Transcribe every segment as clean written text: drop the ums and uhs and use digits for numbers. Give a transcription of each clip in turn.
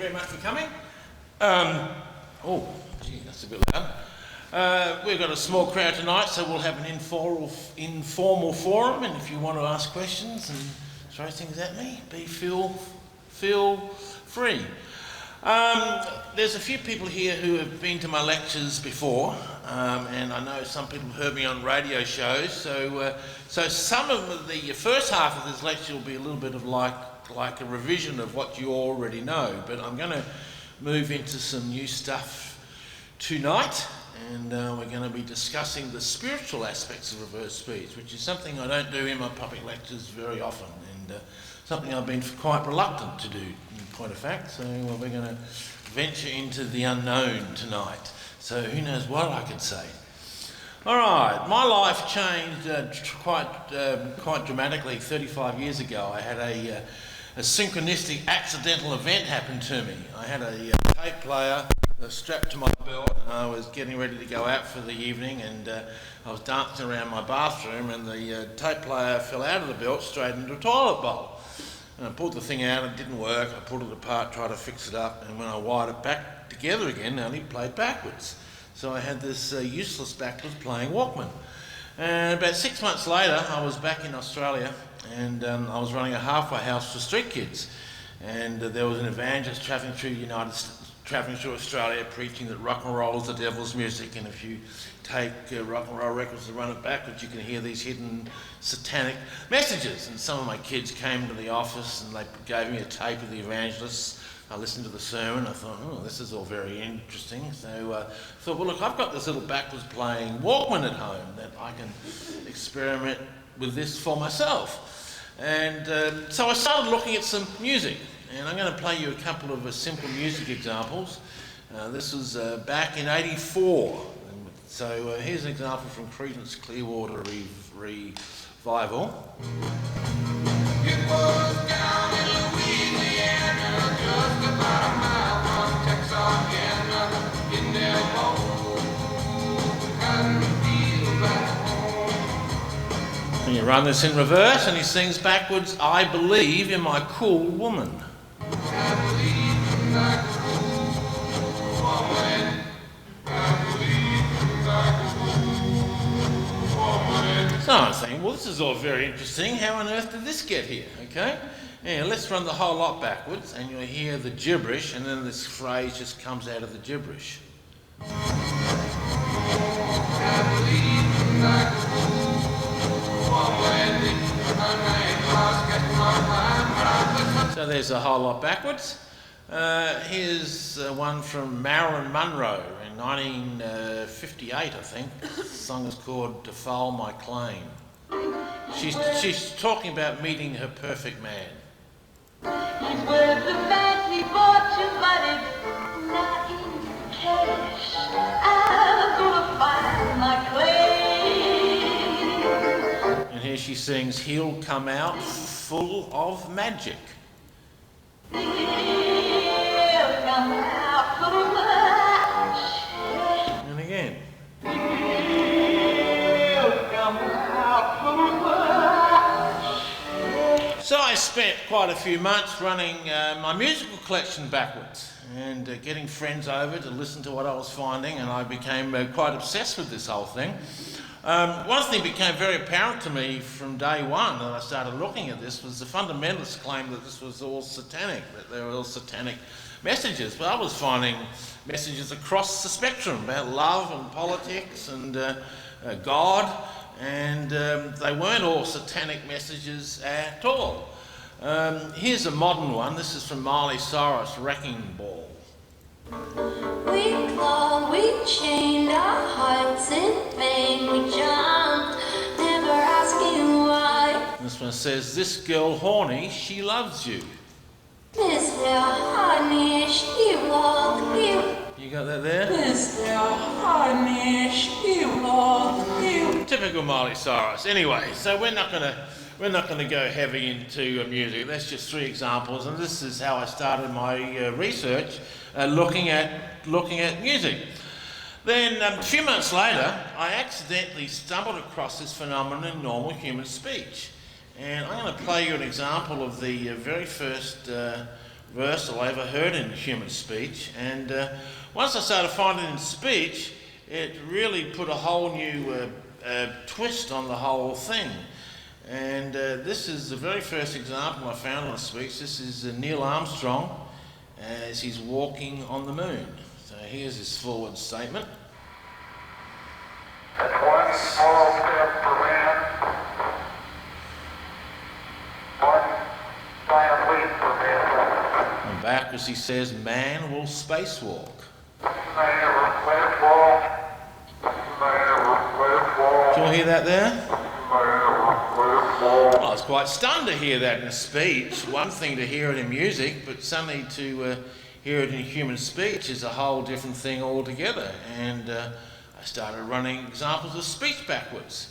very much for coming. That's a bit loud. We've got a small crowd tonight, so we'll have an informal forum, and if you want to ask questions and throw things at me, feel free. There's a few people here who have been to my lectures before, and I know some people have heard me on radio shows, so some of the first half of this lecture will be a little bit of like a revision of what you already know, but I'm going to move into some new stuff tonight, and we're going to be discussing the spiritual aspects of reverse speech, which is something I don't do in my public lectures very often, and something I've been quite reluctant to do, in point of fact. So we're going to venture into the unknown tonight. So who knows what I could say. All right, my life changed quite dramatically 35 years ago. I had a synchronistic accidental event happen to me. I had a tape player strapped to my belt, and I was getting ready to go out for the evening, and I was dancing around my bathroom, and the tape player fell out of the belt straight into a toilet bowl. And I pulled the thing out, it didn't work. I pulled it apart, tried to fix it up, and when I wired it back together again, it only played backwards. So I had this useless backwards playing Walkman. And about 6 months later, I was back in Australia, and I was running a halfway house for street kids. And there was an evangelist travelling through Australia, preaching that rock and roll is the devil's music, and if you take rock and roll records and run it backwards, you can hear these hidden satanic messages. And some of my kids came to the office and they gave me a tape of the evangelist. I listened to the sermon. I thought, oh, this is all very interesting. So I thought, well, look, I've got this little backwards playing Walkman at home that I can experiment with this for myself. And so I started looking at some music. And I'm going to play you a couple of simple music examples. This was back in '84. So here's an example from Creedence Clearwater Revival. It was down in Louisiana, just about a mile from Texarkana, in their boat, cotton field back home. And you run this in reverse, and he sings backwards, I believe in my cool woman. I believe in my cool woman. I believe in my cool woman. So I'm saying, well, this is all very interesting. How on earth did this get here? Okay? Yeah, let's run the whole lot backwards, and you'll hear the gibberish, and then this phrase just comes out of the gibberish. I believe in my cool woman. So there's a whole lot backwards. Here's one from Marilyn Monroe in 1958, I think. The song is called Defile My Claim. She's talking about meeting her perfect man. He's worth the fancy fortune, but it's not in cash. I'm gonna find my claim. And here she sings, he'll come out full of magic. He'll come out full of magic. And again. He'll come out full of magic. So I spent quite a few months running my musical collection backwards and getting friends over to listen to what I was finding, and I became quite obsessed with this whole thing. One thing became very apparent to me from day one that I started looking at this was the fundamentalists claimed that this was all satanic, that they were all satanic messages. But I was finding messages across the spectrum about love and politics and God, and they weren't all satanic messages at all. Here's a modern one. This is from Miley Cyrus, Wrecking Ball. We clawed, we chained our hearts in vain, we jumped, never asking why. This one says, this girl horny, she loves you. Mr. Honey, she loved you. You got that there? Mr. Honey, she loved you. Typical Miley Cyrus. Anyway, so we're not gonna go heavy into music. That's just three examples, and this is how I started my research, looking at music. Then a few months later, I accidentally stumbled across this phenomenon in normal human speech, and I'm going to play you an example of the very first reversal I ever heard in human speech. And once I started finding it in speech, it really put a whole new twist on the whole thing. And this is the very first example I found on speech. This is Neil Armstrong as he's walking on the moon. So here's his forward statement. That's one small step for man, one giant leap for mankind. And backwards he says, man will spacewalk. Can you all hear that there? Well, I was quite stunned to hear that in a speech. One thing to hear it in music, but suddenly to hear it in human speech is a whole different thing altogether. And I started running examples of speech backwards.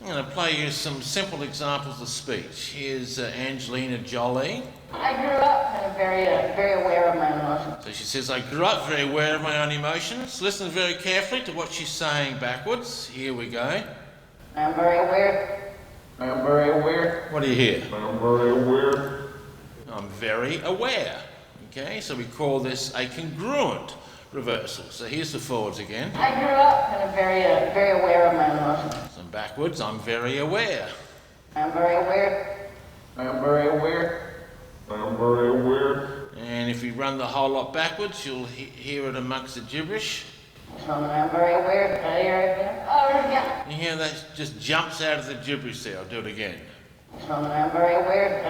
I'm going to play you some simple examples of speech. Here's Angelina Jolie. I grew up kind of very aware of my emotions. So she says, I grew up very aware of my own emotions. Listen very carefully to what she's saying backwards. Here we go. I'm very aware. I'm very aware. What do you hear? I'm very aware. I'm very aware. Okay, so we call this a congruent reversal. So here's the forwards again. I grew up kind of very aware of my emotions. So backwards, I'm very aware. I'm very aware. I'm very aware. I'm very aware. And if we run the whole lot backwards, you'll hear it amongst the gibberish. I'm very aware. Oh, yeah. You hear that just jumps out of the gibberish there. I'll do it again. I'm very aware.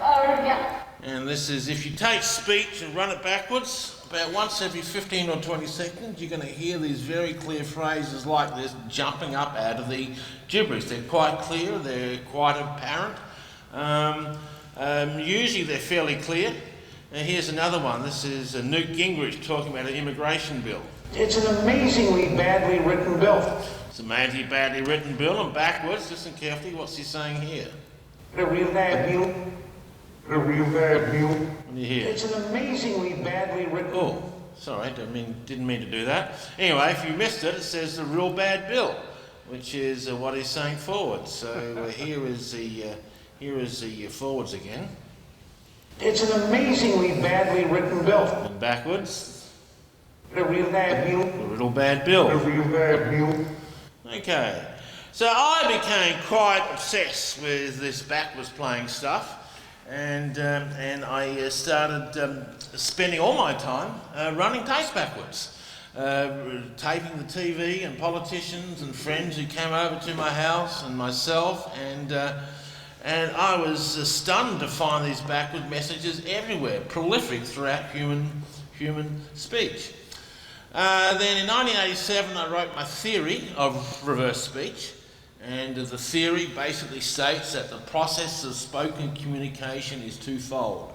Oh, yeah. And this is, if you take speech and run it backwards, about once every 15 or 20 seconds, you're going to hear these very clear phrases like this jumping up out of the gibberish. They're quite clear, they're quite apparent. Usually they're fairly clear. And here's another one. This is Newt Gingrich talking about an immigration bill. It's an amazingly badly written bill. It's a badly written bill, and backwards, listen carefully, what's he saying here? A real bad bill. A real bad bill. What do you hear? It's an amazingly badly written. Oh, sorry, didn't mean to do that. Anyway, if you missed it, it says a real bad bill, which is what he's saying forward. So here is the forwards again. It's an amazingly badly written bill. And backwards, A real bad bill. a real bad bill. A real bad bill. Okay, so I became quite obsessed with this backwards playing stuff, and I started spending all my time running tapes backwards, taping the TV and politicians and friends who came over to my house and myself, and I was stunned to find these backward messages everywhere, prolific throughout human speech. Then in 1987 I wrote my theory of reverse speech, and the theory basically states that the process of spoken communication is twofold.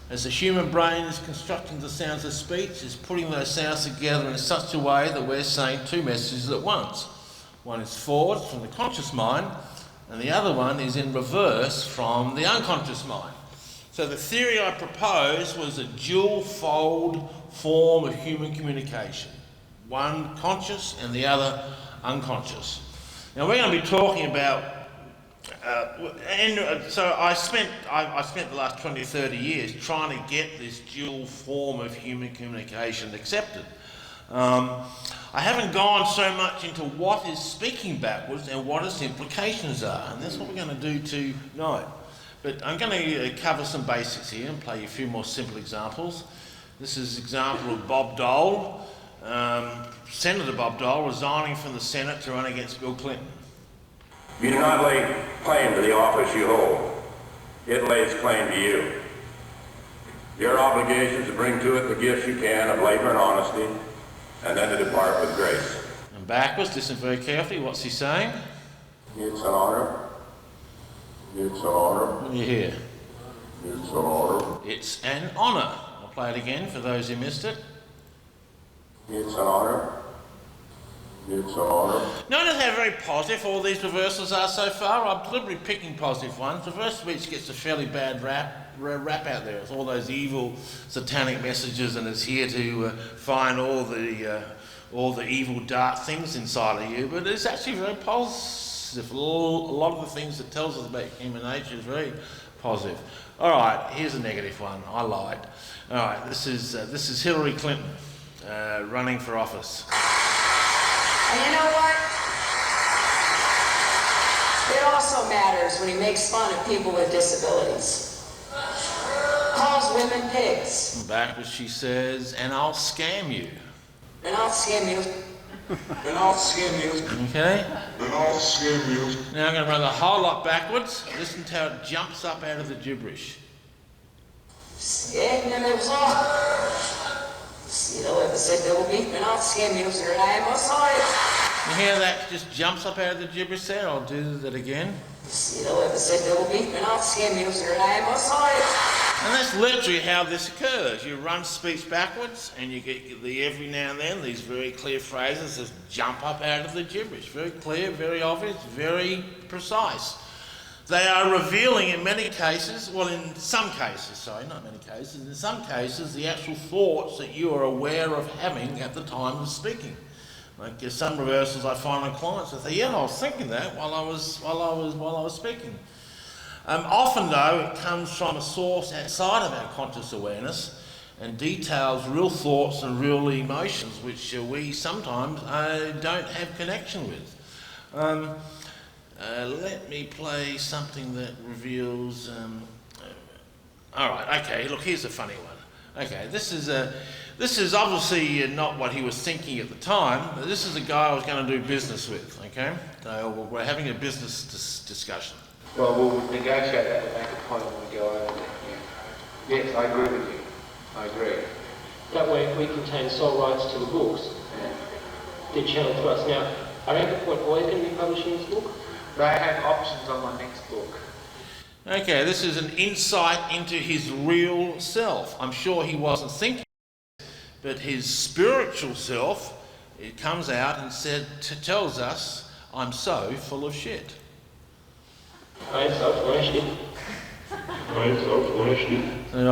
As the human brain is constructing the sounds of speech, it's putting those sounds together in such a way that we're saying two messages at once. One is forward from the conscious mind, and the other one is in reverse from the unconscious mind. So the theory I proposed was a dual-fold form of human communication, one conscious and the other unconscious. Now we're going to be talking about, so I spent the last 20 or 30 years trying to get this dual form of human communication accepted. I haven't gone so much into what is speaking backwards and what its implications are, and that's what we're going to do tonight. But I'm going to cover some basics here and play you a few more simple examples. This is an example of Bob Dole, Senator Bob Dole, resigning from the Senate to run against Bill Clinton. You do not lay claim to the office you hold. It lays claim to you. Your obligation is to bring to it the gifts you can of labor and honesty, and then to depart with grace. And backwards, listen very carefully. What's he saying? It's an honor. It's an honor. What do you hear? It's an honor. It's an honour. I'll play it again for those who missed it. It's an honor. It's an honor. Notice how very positive all these reversals are so far. I'm deliberately picking positive ones. Reverse speech gets a fairly bad rap out there. It's all those evil satanic messages, and it's here to find all the evil dark things inside of you. But it's actually very positive. A lot of the things it tells us about human nature is very positive. All right, here's a negative one. I lied. All right, this is Hillary Clinton running for office. And you know what? It also matters when he makes fun of people with disabilities. Calls women pigs. Backwards she says, and I'll scam you. And I'll scam you. And I'll scam you. Okay? And I'll scam you. Now I'm going to run the whole lot backwards. Listen to how it jumps up out of the gibberish. Scam you, see the ever said there will be, and I'll scam you, sir, and I am sorry. You hear that just jumps up out of the gibberish there? I'll do that again. See the ever said there will be, and I'll scam you, sir, and I am sorry. And that's literally how this occurs. You run speech backwards and you get every now and then these very clear phrases just jump up out of the gibberish. Very clear, very obvious, very precise. They are revealing in many cases, well in some cases, sorry, not many cases, in some cases the actual thoughts that you are aware of having at the time of speaking. Like some reversals I find on clients, I say, yeah, I was thinking that while I was speaking. Often though, it comes from a source outside of our conscious awareness and details real thoughts and real emotions which we sometimes don't have connection with. Let me play something that reveals... all right, okay, look, here's a funny one. Okay, this is obviously not what he was thinking at the time. But this is a guy I was going to do business with, okay? So we're having a business discussion. Well, we'll negotiate that and make a point when we go over there. Yeah. Yes, I agree with you. I agree. That way we contain sole rights to the books. They're channeled to us. Now, I don't know what Oates going to be publishing this book. They have options on my next book. Okay, this is an insight into his real self. I'm sure he wasn't thinking, but his spiritual self, it comes out and tells us, I'm so full of shit. I ain't so full of shit. And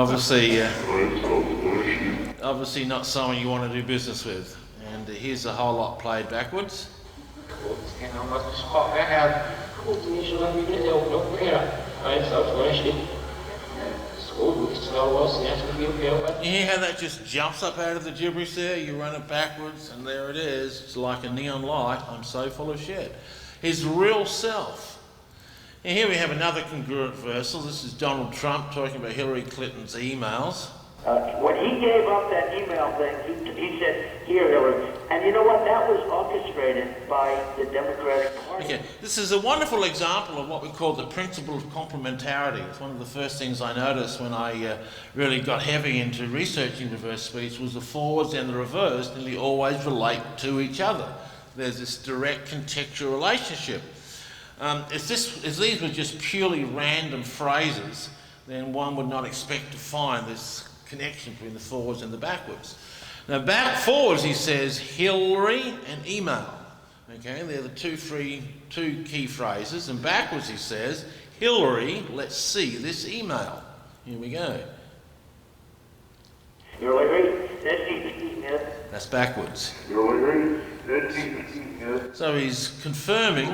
obviously not someone you want to do business with. And here's a whole lot played backwards. And I must spot that out. I ain't so full of shit. You hear how that just jumps up out of the gibberish there? You run it backwards and there it is. It's like a neon light. I'm so full of shit. His real self. And here we have another congruent versal. This is Donald Trump talking about Hillary Clinton's emails. When he gave up that email thing, he said, here, Hillary. And you know what? That was orchestrated by the Democratic Party. Okay, this is a wonderful example of what we call the principle of complementarity. It's one of the first things I noticed when I really got heavy into researching reverse speech was the forwards and the reverse nearly always relate to each other. There's this direct contextual relationship. If these were just purely random phrases, then one would not expect to find this connection between the forwards and the backwards. Now forwards he says Hillary and email. Okay, they're the two key phrases, and backwards he says Hillary, let's see this email. Here we go. Hillary, let's see this email. That's backwards. Hillary, let's see this email. So he's confirming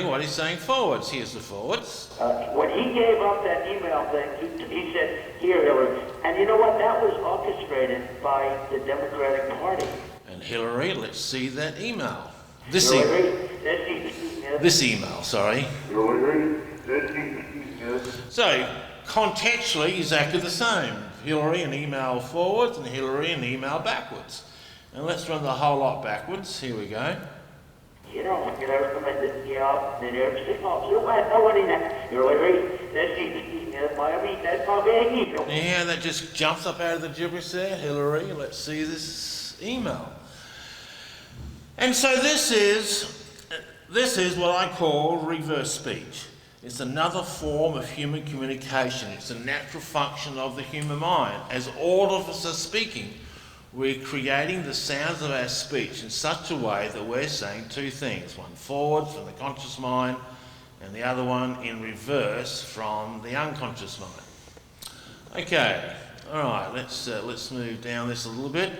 what he's saying forwards. Here's the forwards. When he gave up that email thing, he said, here, Hillary. And you know what? That was orchestrated by the Democratic Party. And Hillary, let's see that email. Let's see this email. This email, sorry. Hillary, let's see this email. So, contextually, exactly the same. Hillary and email forwards and Hillary and email backwards. And let's run the whole lot backwards. Here we go. You know, nobody let's see this email. Yeah, that just jumps up out of the gibberish there. Hillary, let's see this email. And so this is what I call reverse speech. It's another form of human communication. It's a natural function of the human mind. As all of us are speaking, we're creating the sounds of our speech in such a way that we're saying two things. One forwards from the conscious mind, and the other one in reverse from the unconscious mind. Okay, all right, let's move down this a little bit.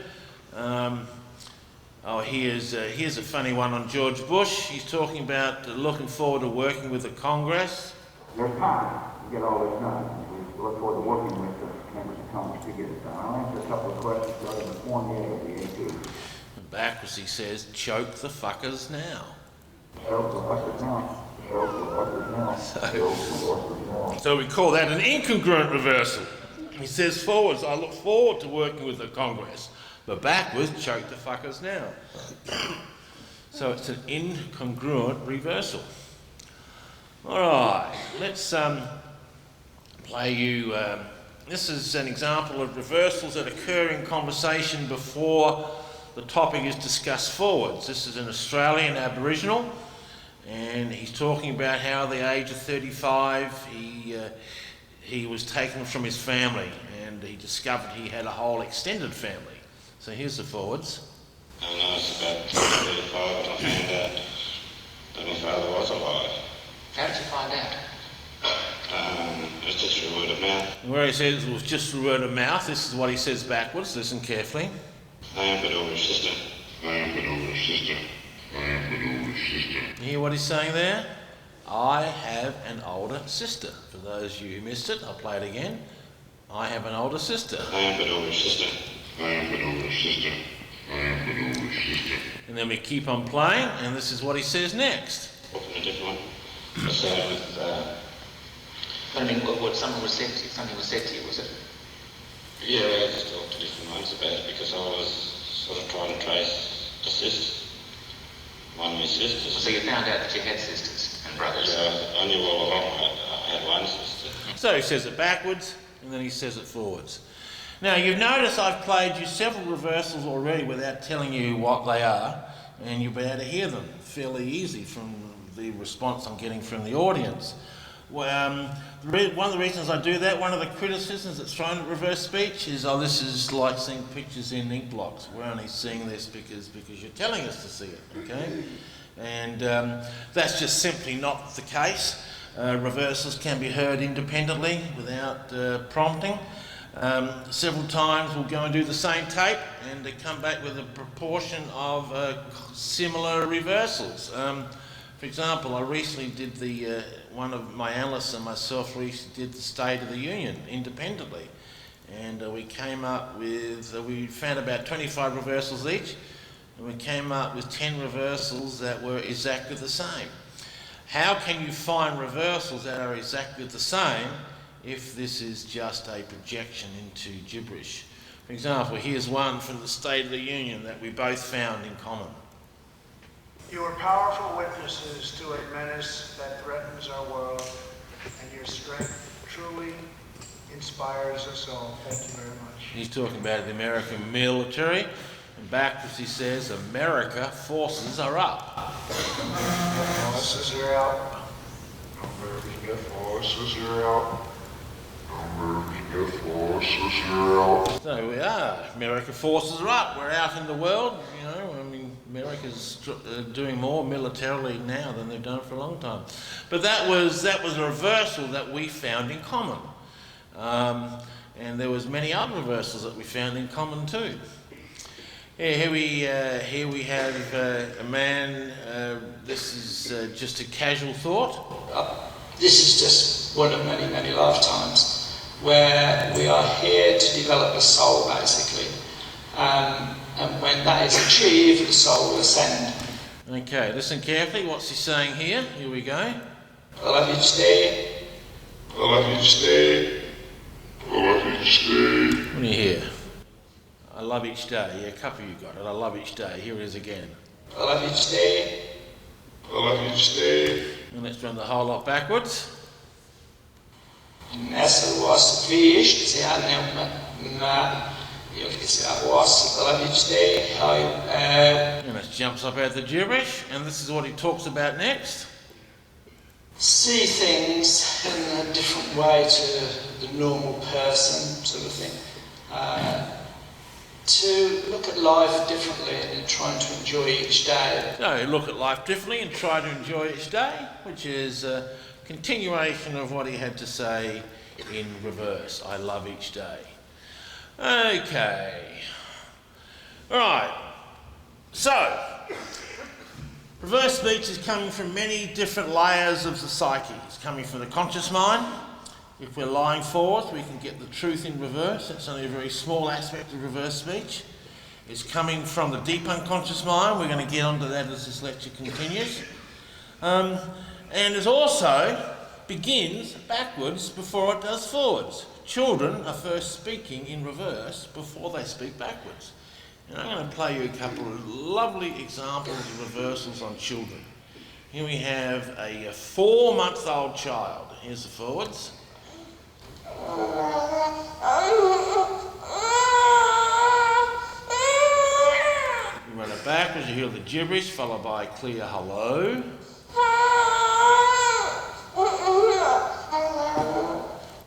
Oh, here's a funny one on George Bush. He's talking about looking forward to working with the Congress. There's time to get all this done. We look forward to working with the members of Congress to get it done. I'll answer a couple of questions regarding the Form A of the AP. And backwards he says, choke the fuckers now. Choke the fuckers now. Choke the fuckers now. Choke the fuckers now. So we call that an incongruent reversal. He says forwards, I look forward to working with the Congress. But backwards, choke the fuckers now. So it's an incongruent reversal. All right, let's play you. This is an example of reversals that occur in conversation before the topic is discussed forwards. This is an Australian Aboriginal, and he's talking about how at the age of 35 he was taken from his family, and he discovered he had a whole extended family. So here's the forwards. I know it's about 35, but I found out that my father was alive. How did you find out? It was just through word of mouth. Where he says it was just through word of mouth, this is what he says backwards. Listen carefully. I am but older sister. I am but older sister. I am but older sister. You hear what he's saying there? I have an older sister. For those of you who missed it, I'll play it again. I have an older sister. I am but older sister. I am but older sister. I am but older sister. And then we keep on playing, and this is what he says next. Walking a different one. So with, I mean, what something was said to you, was it? yeah, I just talked to different ones about it because I was sort of trying to trace the sisters. One of my sisters. So you found out that you had sisters and brothers? Yeah, I knew all along I had one sister. So he says it backwards, and then he says it forwards. Now, you've noticed I've played you several reversals already without telling you what they are, and you'll be able to hear them fairly easy from the response I'm getting from the audience. Well, one of the reasons I do that, one of the criticisms that's thrown at reverse speech is, oh, this is like seeing pictures in ink blocks. We're only seeing this because you're telling us to see it, okay? And that's just simply not the case. Reversals can be heard independently without prompting. Several times we'll go and do the same tape and they come back with a proportion of similar reversals. For example, I recently did one of my analysts and myself recently did the State of the Union independently, and we came up with, we found about 25 reversals each, and we came up with 10 reversals that were exactly the same. How can you find reversals that are exactly the same if this is just a projection into gibberish? For example, here's one from the State of the Union that we both found in common. You are powerful witnesses to a menace that threatens our world, and your strength truly inspires us all. Thank you very much. He's talking about the American military, and backwards he says, America forces are up. Forces are out. American forces are out. American forces are out. So we are. America forces are up. We're out in the world, you know. I mean, America's doing more militarily now than they've done for a long time. But that was a reversal that we found in common. And there was many other reversals that we found in common too. Yeah, here we have a man. This is just a casual thought. This is just one of many, many lifetimes where we are here to develop a soul, basically. And when that is achieved, the soul will ascend. Okay, listen carefully. What's he saying here? Here we go. I love you each day. I love you each day. I love you each day. What do you hear? I love each day. Yeah, a couple of you got it. I love each day. Here it is again. I love you each day. I love you each day. And let's run the whole lot backwards. Nessa was fish, se ha na eu disse I love you each day. And it jumps up out the gibberish, and this is what he talks about next. See things in a different way to the normal person, sort of thing. To look at life differently and trying to enjoy each day. So look at life differently and try to enjoy each day, which is a continuation of what he had to say in reverse. I love each day. Okay. All right. So, reverse speech is coming from many different layers of the psyche. It's coming from the conscious mind. If we're lying forward, we can get the truth in reverse. That's only a very small aspect of reverse speech. It's coming from the deep unconscious mind. We're going to get onto that as this lecture continues. And it also begins backwards before it does forwards. Children are first speaking in reverse before they speak backwards. And I'm going to play you a couple of lovely examples of reversals on children. Here we have a 4-month-old child. Here's the forwards. You run it backwards, you hear the gibberish followed by a clear hello.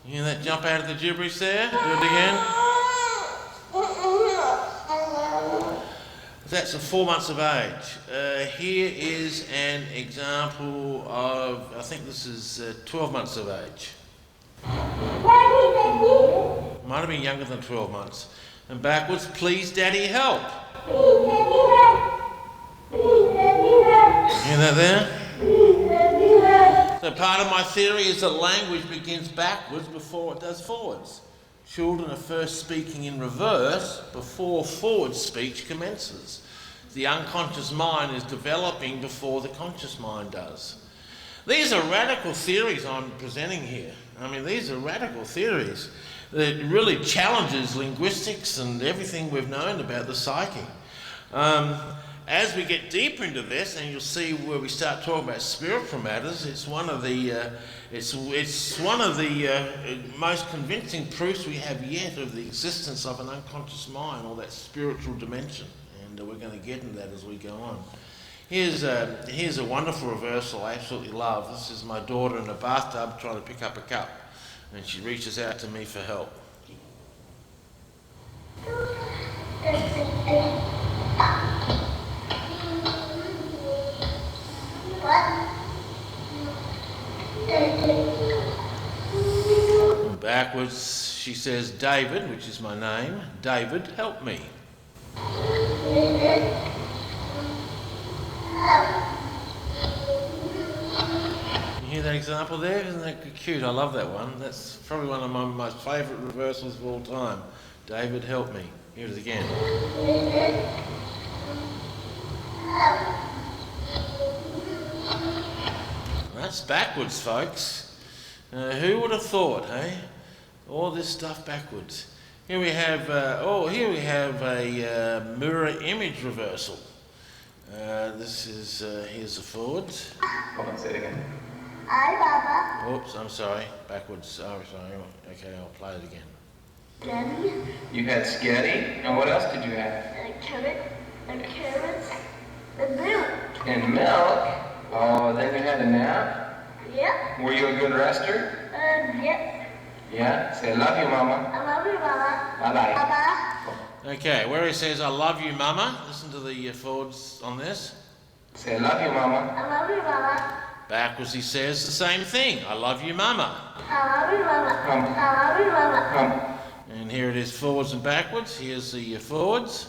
You hear that jump out of the gibberish there? Do it again. That's at 4 months of age. Here is an example of, I think this is 12 months of age. Might have been younger than 12 months. And backwards, please daddy help. Hear that there? So part of my theory is that language begins backwards before it does forwards. Children are first speaking in reverse before forward speech commences. The unconscious mind is developing before the conscious mind does. These are radical theories I'm presenting here. I mean, these are radical theories that really challenges linguistics and everything we've known about the psyche. As we get deeper into this, and you'll see where we start talking about spiritual matters, it's one of the most convincing proofs we have yet of the existence of an unconscious mind or that spiritual dimension. And we're going to get into that as we go on. Here's a wonderful reversal I absolutely love. This is my daughter in a bathtub trying to pick up a cup, and she reaches out to me for help. And backwards, she says, David, which is my name. David, help me. You hear that example there? Isn't that cute? I love that one. That's probably one of my most favourite reversals of all time. David, help me. Hear it again. That's backwards, folks. Who would have thought, hey? All this stuff backwards. Here we have a mirror image reversal. Here's the forwards. Hold on, say it again. Hi, Baba. Oops, I'm sorry. Backwards. Oh, sorry. Okay, I'll play it again. Daddy. You had Sketty, and what else did you have? Carrots, and milk. And milk. Oh, then you had a nap? Yep. Were you a good rester? Yep. Yeah? Say, I love you, Mama. I love you, Mama. Bye-bye. Baba. Okay, where he says, I love you, Mama. Listen to the forwards on this. Say, I love you, Mama. I love you, Mama. Backwards he says the same thing. I love you, Mama. I love you, Mama. I love you, Mama. And here it is forwards and backwards. Here's the forwards.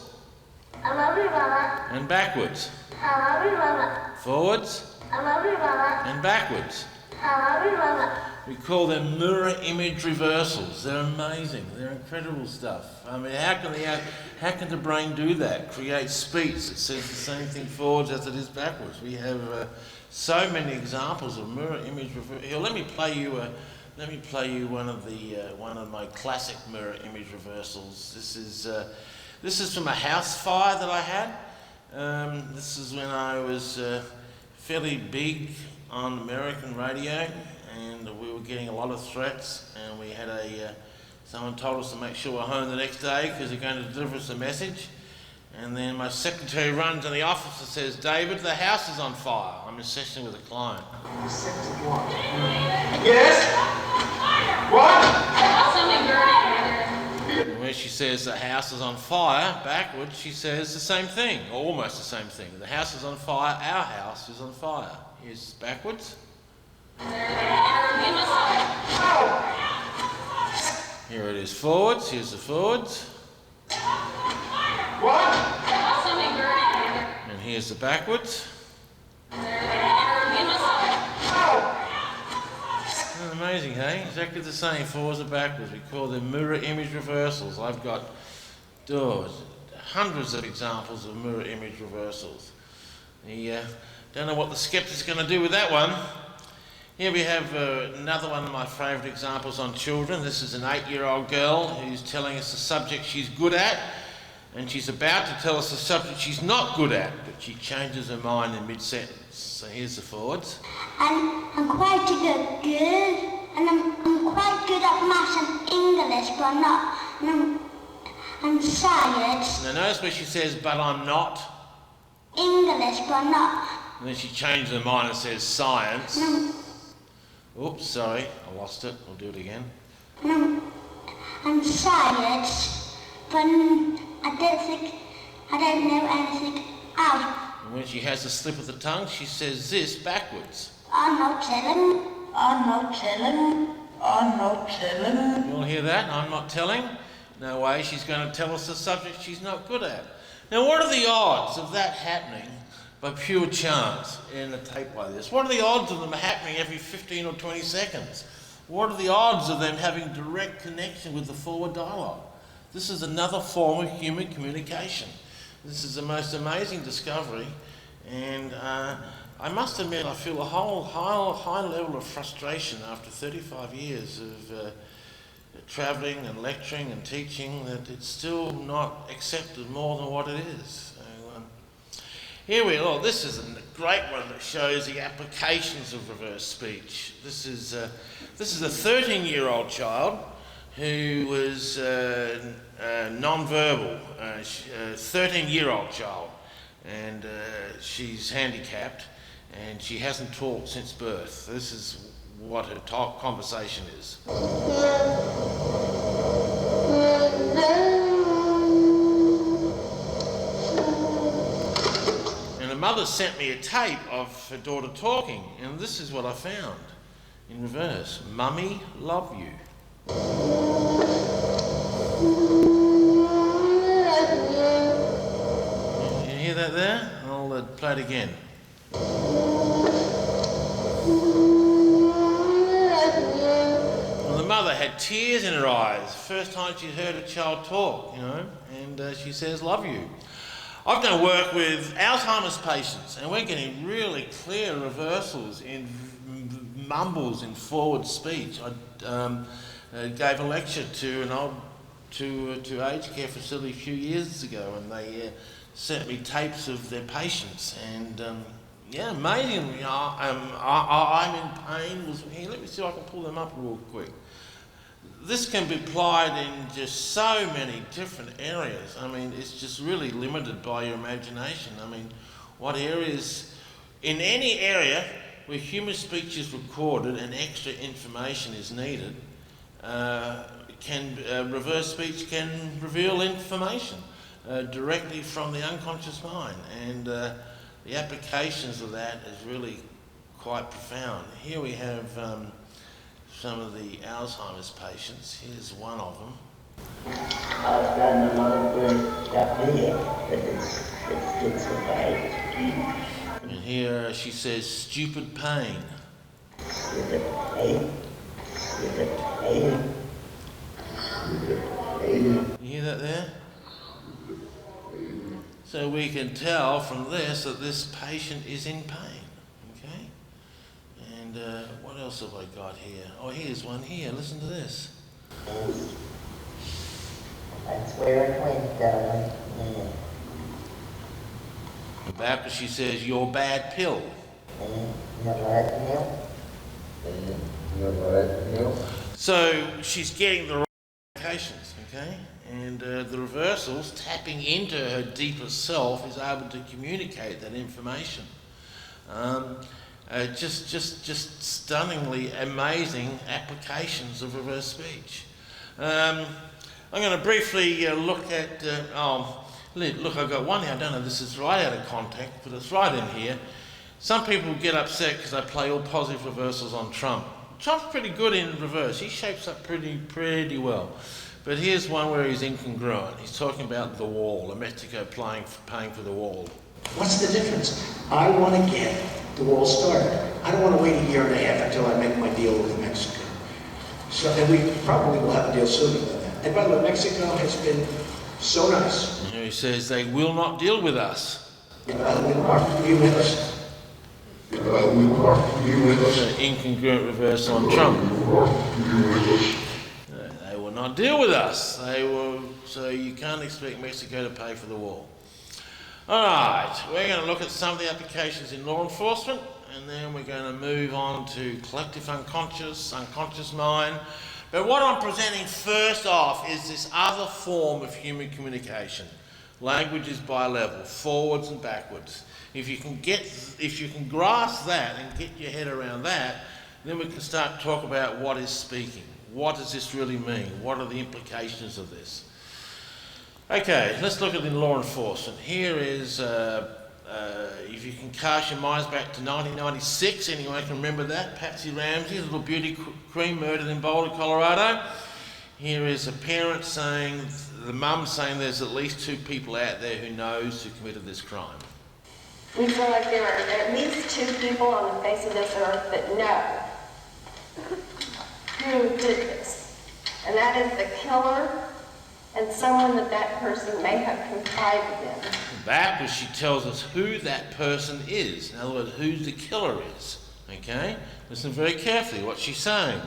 I love you, Mama. And backwards. I love you, Mama. Forwards. I love you, Mama. And backwards. I love you, Mama. We call them mirror image reversals. They're amazing. They're incredible stuff. I mean, how can the brain do that? Create speech that says the same thing forwards as it is backwards. We have so many examples of mirror image reversals. Here, let me play you one of my classic mirror image reversals. This is from a house fire that I had. This is when I was fairly big on American radio, and we were getting a lot of threats, and we had someone told us to make sure we're home the next day because they're going to deliver us a message. And then my secretary runs in the office and says, David, the house is on fire. I'm in session with a client. Yes? What? Something burning. And when she says the house is on fire, backwards, she says the same thing, or almost the same thing. The house is on fire, our house is on fire. Here's backwards. Here it is forwards, here's the forwards. What? Something burning. here's the backwards. Amazing, hey? Exactly the same, forwards and backwards. We call them mirror image reversals. I've got hundreds of examples of mirror image reversals. Don't know what the skeptic's going to do with that one. Here we have another one of my favourite examples on children. This is an 8-year-old girl who's telling us the subject she's good at, and she's about to tell us the subject she's not good at, but she changes her mind in mid-sentence. So here's the forwards. I'm quite a good girl, and I'm quite good at maths and English, but I'm not. And science. Now notice where she says, but I'm not. English, but I'm not. And then she changes her mind and says science. No. Oops, sorry, I lost it. I'll do it again. No. And science, but I don't know anything else. And when she has a slip of the tongue, she says this backwards. I'm not telling. You all hear that? I'm not telling? No way, she's going to tell us the subject she's not good at. Now, what are the odds of that happening by pure chance in a tape like this? What are the odds of them happening every 15 or 20 seconds? What are the odds of them having direct connection with the forward dialogue? This is another form of human communication. This is the most amazing discovery, and I must admit I feel a high level of frustration after 35 years of travelling and lecturing and teaching that it's still not accepted more than what it is. So, here we are. This is a great one that shows the applications of reverse speech. This is a 13-year-old child who was non-verbal, 13-year-old child, and she's handicapped and she hasn't talked since birth. This is what her conversation is. And the mother sent me a tape of her daughter talking, and this is what I found in reverse. Mummy, love you. You hear that there? I'll play it again. Well, the mother had tears in her eyes. First time she'd heard a child talk, and she says, love you. I've done work with Alzheimer's patients, and we're getting really clear reversals in mumbles in forward speech. I gave a lecture to aged care facility a few years ago, and they sent me tapes of their patients, and amazingly, I'm in pain. Here, let me see if I can pull them up real quick. This can be applied in just so many different areas. I mean, it's just really limited by your imagination. I mean, what areas, in any area where human speech is recorded and extra information is needed, reverse speech can reveal information directly from the unconscious mind, and the applications of that is really quite profound. Here we have some of the Alzheimer's patients. Here's one of them. I've done a lot of work up here, but it's okay. And here she says, stupid pain. Stupid pain. Stupid pain. Stupid pain. You hear that there? So we can tell from this that this patient is in pain, okay? And what else have I got here? Oh, here's one here. Listen to this. That's where it went, darling. And back she says, your bad pill. Your bad pill. Your bad pill. So she's getting the right applications, okay? And the reversals, tapping into her deeper self, is able to communicate that information. Just stunningly amazing applications of reverse speech. I'm going to briefly look at, look, I've got one here. I don't know if this is right out of context, but it's right in here. Some people get upset because I play all positive reversals on Trump. Trump's pretty good in reverse. He shapes up pretty well. But here's one where he's incongruent. He's talking about the wall, Mexico paying for the wall. What's the difference? I want to get the wall started. I don't want to wait a year and a half until I make my deal with Mexico. So, and we probably will have a deal sooner than that. And by the way, Mexico has been so nice. And he says they will not deal with us. We want to be with us. An incongruent reversal on Trump. They will not deal with us. So you can't expect Mexico to pay for the wall. All right, we're going to look at some of the applications in law enforcement, and then we're going to move on to collective unconscious mind. But what I'm presenting first off is this other form of human communication. Language is bi-level, forwards and backwards. If you can grasp that and get your head around that, then we can start to talk about what is speaking. What does this really mean? What are the implications of this? Okay, let's look at in law enforcement. Here is, if you can cast your minds back to 1996, anyone can remember that? Patsy Ramsey, little beauty queen murdered in Boulder, Colorado. Here is a parent saying, the mum saying there's at least 2 people out there who knows who committed this crime. We feel like there are at least 2 people on the face of this earth that know who did this. And that is the killer and someone that person may have confided in. Backwards, she tells us who that person is. In other words, who the killer is. Okay? Listen very carefully what she's saying.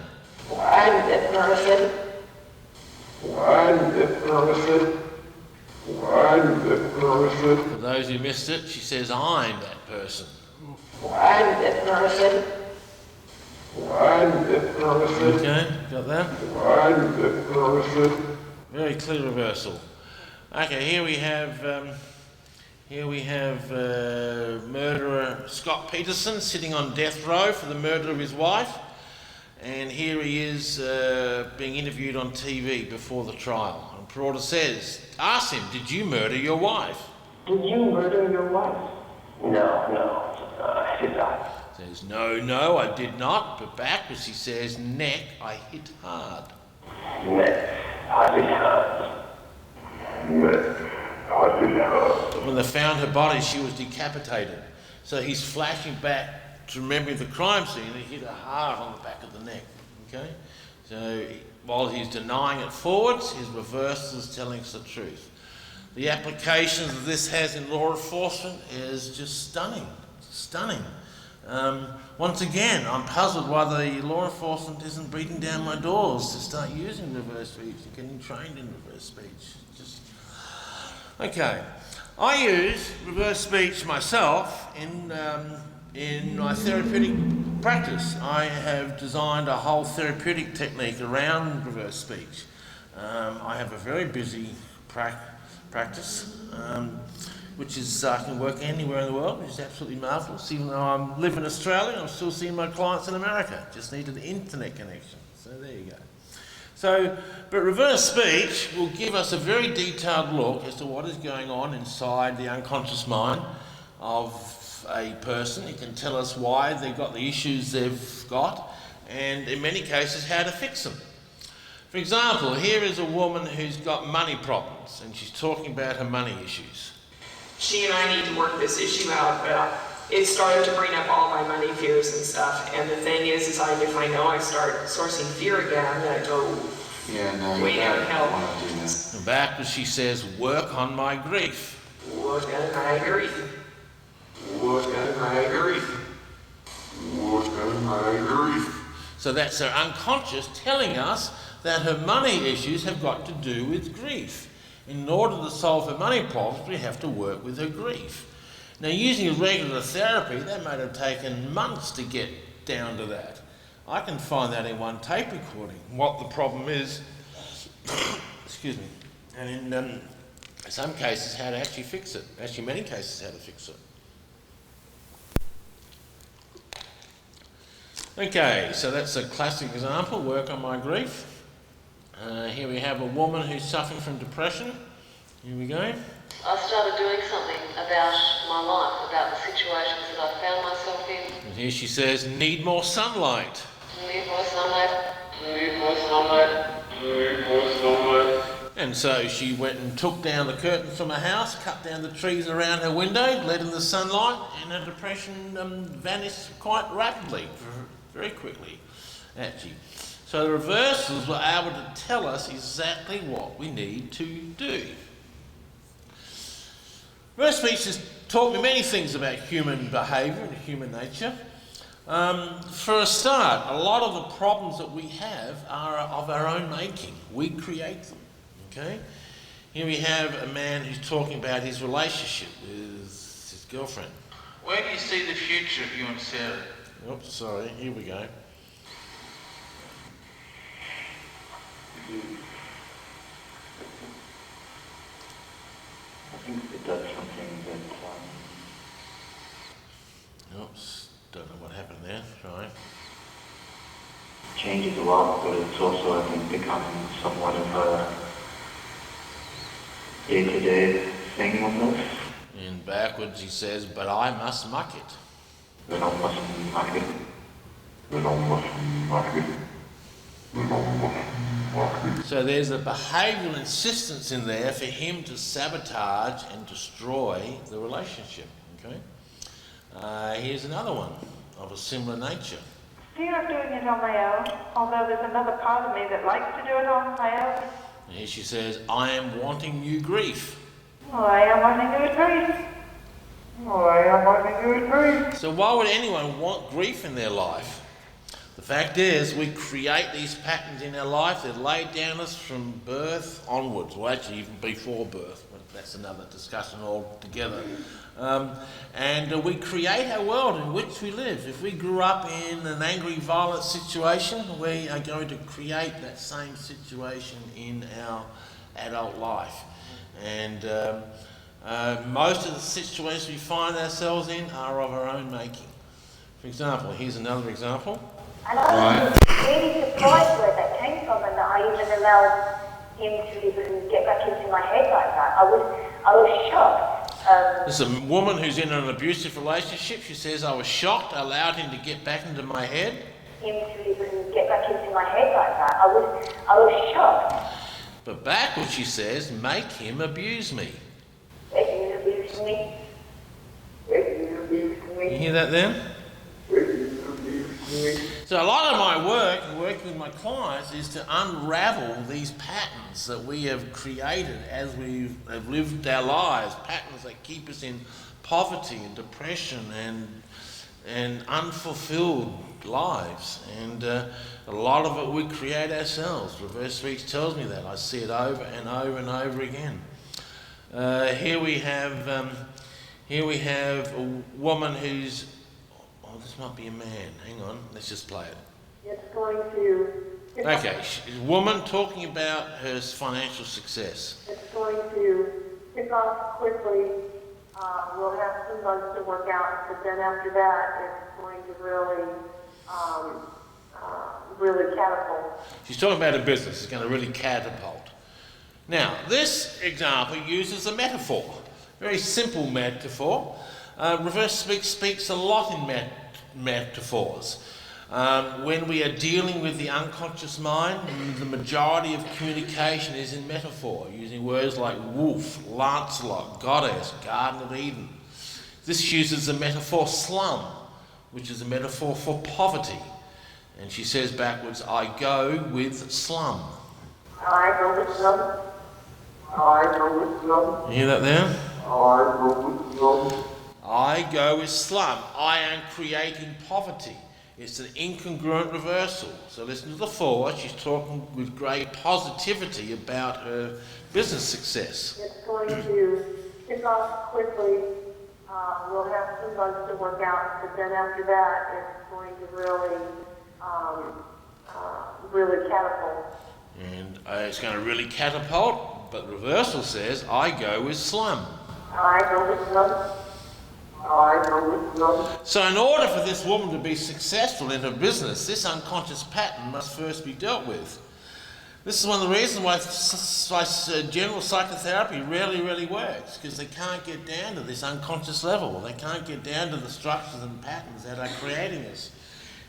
I'm the person. I'm the person. I'm the person. For those who missed it, she says, I'm that person. I'm the person. I'm the person. Okay, got that? I'm the person. Very clear reversal. Okay, here we have murderer Scott Peterson sitting on death row for the murder of his wife, and here he is being interviewed on TV before the trial. And Peralta says, ask him, did you murder your wife? Did you murder your wife? No, I did not. Says, no, I did not. But backwards he says, neck, I hit hard. Neck, I hit hard. Neck, I hit hard. When they found her body, she was decapitated. So he's flashing back to remembering the crime scene, and he hit her hard on the back of the neck. Okay? So while he's denying it forwards, his reversal is telling us the truth. The applications that this has in law enforcement is just stunning. Stunning. Once again, I'm puzzled why the law enforcement isn't beating down my doors to start using reverse speech and getting trained in reverse speech. Okay. I use reverse speech myself in my therapeutic practice. I have designed a whole therapeutic technique around reverse speech. I have a very busy practice, which is I can work anywhere in the world, which is absolutely marvellous. Even though I live in Australia, I'm still seeing my clients in America. Just need an internet connection. So there you go. But reverse speech will give us a very detailed look as to what is going on inside the unconscious mind of a person. It can tell us why they've got the issues they've got, and in many cases how to fix them. For example, here is a woman who's got money problems, and she's talking about her money issues. She and I need to work this issue out, but it started to bring up all my money fears and stuff. And the thing is if I know I start sourcing fear again, I'm going to go way downhill. And backwards she says, work on my grief. Work on my grief. Work on my grief. Work on my grief. So that's her unconscious telling us that her money issues have got to do with grief. In order to solve her money problems, we have to work with her grief. Now, using a regular therapy, that might have taken months to get down to that. I can find that in one tape recording, what the problem is, excuse me, and in some cases, how to actually fix it. Actually, many cases, how to fix it. Okay, so that's a classic example, work on my grief. Here we have a woman who's suffering from depression. Here we go. I started doing something about my life, about the situations that I found myself in. And here she says, need more sunlight. Need more sunlight. Need more sunlight. Need more sunlight. And so she went and took down the curtains from her house, cut down the trees around her window, let in the sunlight, and her depression vanished quite rapidly, very quickly, actually. So the reversals were able to tell us exactly what we need to do. Reverse speech has taught me many things about human behaviour and human nature. For a start, a lot of the problems that we have are of our own making. We create them. Okay? Here we have a man who's talking about his relationship with his girlfriend. Where do you see the future of you and Sarah? Oops, sorry, here we go. I think it does something that Oops, don't know what happened there. Right. changes a lot, but it's also, I think, become somewhat of a day-to-day thing with us. And backwards he says, but I must muck it. But I must muck it. But I must muck it. But I must muck it. So there's a behavioural insistence in there for him to sabotage and destroy the relationship. Okay. Here's another one of a similar nature. Fear of doing it on my own, although there's another part of me that likes to do it on my own. And here she says, I am wanting new grief. Oh, I am wanting new grief. Oh, I am wanting new grief. So why would anyone want grief in their life? The fact is, we create these patterns in our life. They're laid down us from birth onwards, or actually even before birth. But that's another discussion altogether. And we create our world in which we live. If we grew up in an angry, violent situation, we are going to create that same situation in our adult life. And most of the situations we find ourselves in are of our own making. For example, here's another example. And I was really surprised where that came from, and that I even allowed him to even get back into my head like that. I was shocked. There's a woman who's in an abusive relationship. She says, I was shocked, I allowed him to get back into my head. Him to even get back into my head like that. I was shocked. But backwards, she says, make him abuse me. Make him abuse me. Make him abuse me. You hear that then? So a lot of my work, working with my clients, is to unravel these patterns that we have created as we have lived our lives, patterns that keep us in poverty and depression and unfulfilled lives. And a lot of it we create ourselves. Reverse speech tells me that. I see it over and over and over again. Here we have a woman who's... Oh, this might be a man. Hang on, let's just play it. It's going to... Okay, a woman talking about her financial success. It's going to kick off quickly. We'll have some months to work out, but then after that, it's going to really catapult. She's talking about a business. It's going to really catapult. Now, this example uses a metaphor. Very simple metaphor. Reverse speech speaks a lot in metaphors. When we are dealing with the unconscious mind, the majority of communication is in metaphor, using words like wolf, Lancelot, goddess, Garden of Eden. This uses the metaphor slum, which is a metaphor for poverty. And she says backwards, I go with slum. I go with slum. I go with slum. You hear that there? I go with slum. I go with slum. I am creating poverty. It's an incongruent reversal. So listen to the forward. She's talking with great positivity about her business success. It's going to kick off quickly. We'll have some months to work out, but then after that, it's going to really catapult. And it's going to really catapult, but the reversal says, I go with slum. I go with slum. So in order for this woman to be successful in her business, this unconscious pattern must first be dealt with. This is one of the reasons why general psychotherapy really works, because they can't get down to this unconscious level. They can't get down to the structures and patterns that are creating us.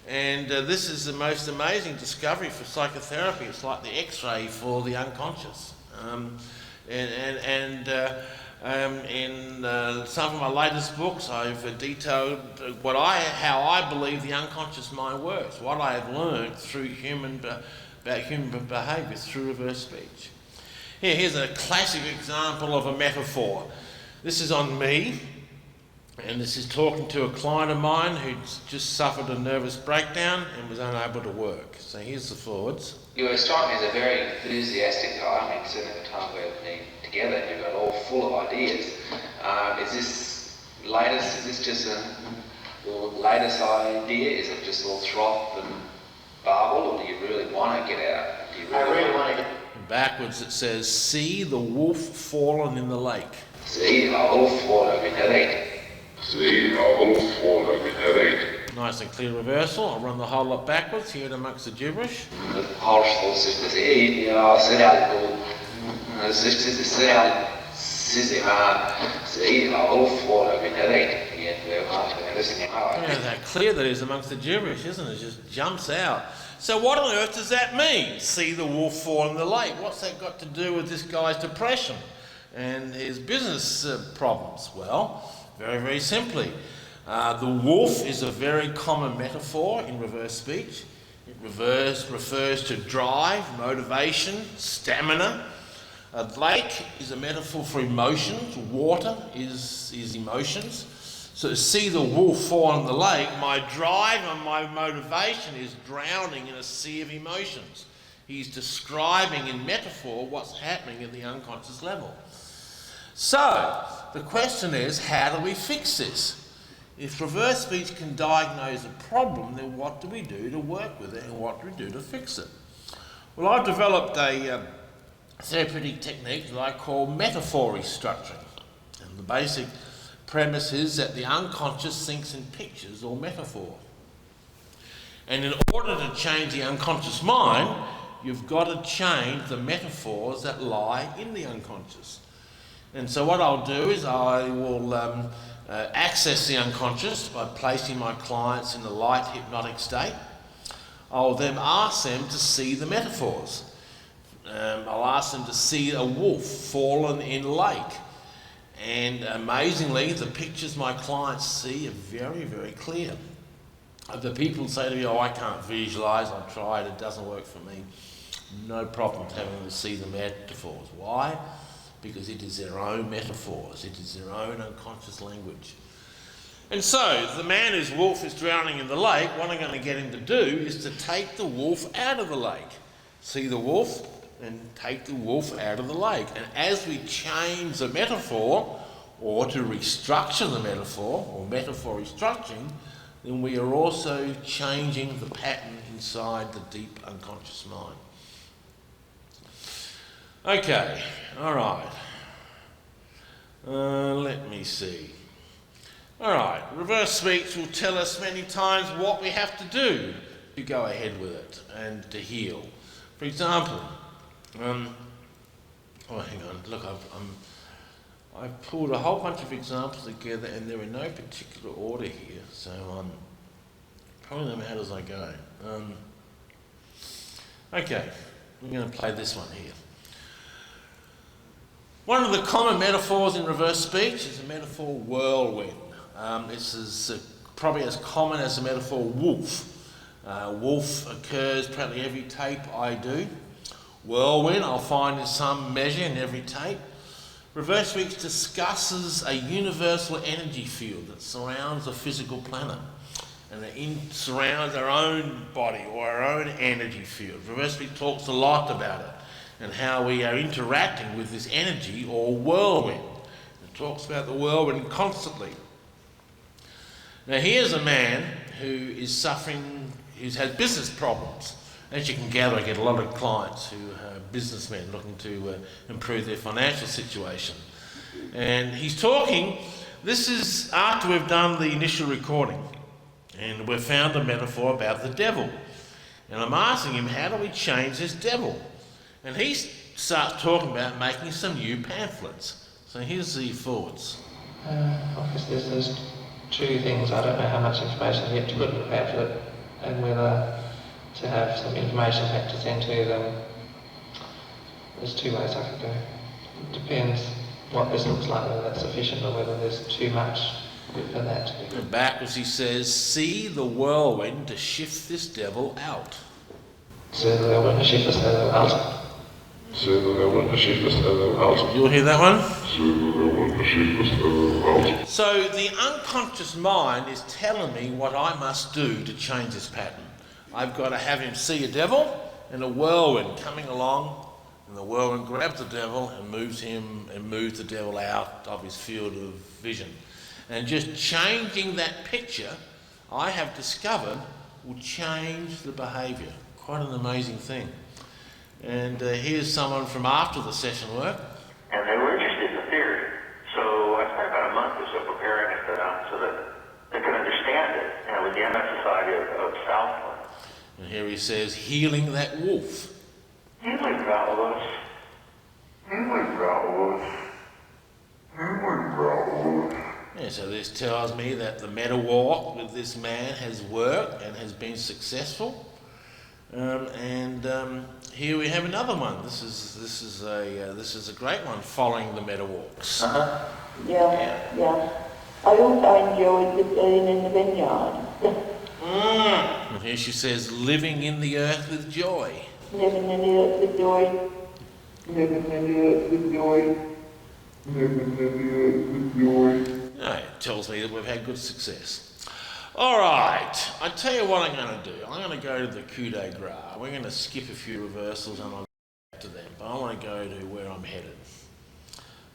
And this is the most amazing discovery for psychotherapy. It's like the X-ray for the unconscious. In some of my latest books, I've detailed how I believe the unconscious mind works, what I have learned through about human behaviour through reverse speech. Here's a classic example of a metaphor. This is on me, and this is talking to a client of mine who's just suffered a nervous breakdown and was unable to work. So here's the forwards. You strike me as a very enthusiastic guy. I mean, certainly at the time we're together, you've got all full of ideas. Is this latest? Is this just your latest idea? Is it just all froth and barble, or do you really want to get out? I really want to get. Backwards it says, "See the wolf fallen in the lake." See the wolf fallen in the lake. See the wolf fallen in the lake. Nice and clear reversal. I'll run the whole lot backwards, hear it amongst the gibberish. Yeah, that clear that is amongst the gibberish, isn't it? It just jumps out. So what on earth does that mean? See the wolf fall in the lake. What's that got to do with this guy's depression and his business problems? Well, very, very simply. The wolf is a very common metaphor in reverse speech. It refers to drive, motivation, stamina. A lake is a metaphor for emotions. Water is emotions. So to see the wolf fall in the lake, my drive and my motivation is drowning in a sea of emotions. He's describing in metaphor what's happening at the unconscious level. So the question is, how do we fix this? If reverse speech can diagnose a problem, then what do we do to work with it and what do we do to fix it? Well, I've developed a therapeutic technique that I call metaphor restructuring. And the basic premise is that the unconscious thinks in pictures or metaphor. And in order to change the unconscious mind, you've got to change the metaphors that lie in the unconscious. And so what I'll do is I will access the unconscious by placing my clients in a light hypnotic state. I'll then ask them to see the metaphors. I'll ask them to see a wolf fallen in a lake. And amazingly, the pictures my clients see are very, very clear. The people say to me, "Oh, I can't visualise, I've tried, it doesn't work for me." No problem having them see the metaphors. Why? Because it is their own metaphors, it is their own unconscious language. And so, the man whose wolf is drowning in the lake, what I'm going to get him to do is to take the wolf out of the lake. See the wolf and take the wolf out of the lake. And as we change the metaphor, or to restructure the metaphor, or metaphor restructuring, then we are also changing the pattern inside the deep unconscious mind. Okay, all right. Let me see. All right, reverse speech will tell us many times what we have to do to go ahead with it and to heal. For example, hang on, look, I've pulled a whole bunch of examples together and they're in no particular order here, so probably them out as I go. Okay, we're going to play this one here. One of the common metaphors in reverse speech is the metaphor whirlwind. This is probably as common as the metaphor wolf. Wolf occurs practically every tape I do. Whirlwind I'll find in some measure in every tape. Reverse speech discusses a universal energy field that surrounds the physical planet and it surrounds our own body or our own energy field. Reverse speech talks a lot about it and how we are interacting with this energy or whirlwind. It talks about the whirlwind constantly. Now here's a man who is suffering, who's had business problems. As you can gather, I get a lot of clients who are businessmen looking to improve their financial situation. And he's talking, this is after we've done the initial recording, and we've found a metaphor about the devil. And I'm asking him, how do we change this devil? And he starts talking about making some new pamphlets. So here's the thoughts. Obviously there's two things. I don't know how much information yet to put in the pamphlet and whether to have some information pack to send to them There's two ways I could go. It depends what this looks like, whether that's sufficient or whether there's too much for that. And backwards he says, see the whirlwind to shift this devil out. See the whirlwind to shift this devil out. You'll hear that one? So the unconscious mind is telling me what I must do to change this pattern. I've got to have him see a devil and a whirlwind coming along, and the whirlwind grabs the devil and moves the devil out of his field of vision. And just changing that picture, I have discovered, will change the behaviour. Quite an amazing thing. And here's someone from after the session work. And they were interested in the theory. So I spent about a month or so preparing it so that they could understand it. And it was the MS Society of Southland. And here he says, healing that wolf. Healing that wolf. Healing that wolf. Healing that wolf. Yeah, so this tells me that the meta walk with this man has worked and has been successful. Here we have another one. This is a great one, following the meta walks. Yeah. I also enjoyed the being in the vineyard. And here she says, living in the earth with joy. Living in the earth with joy. Living in the earth with joy. Living in the earth with joy. No, it tells me that we've had good success. All right, I tell you what I'm going to do. I'm going to go to the coup de grace. We're going to skip a few reversals and I'll go back to them, but I want to go to where I'm headed.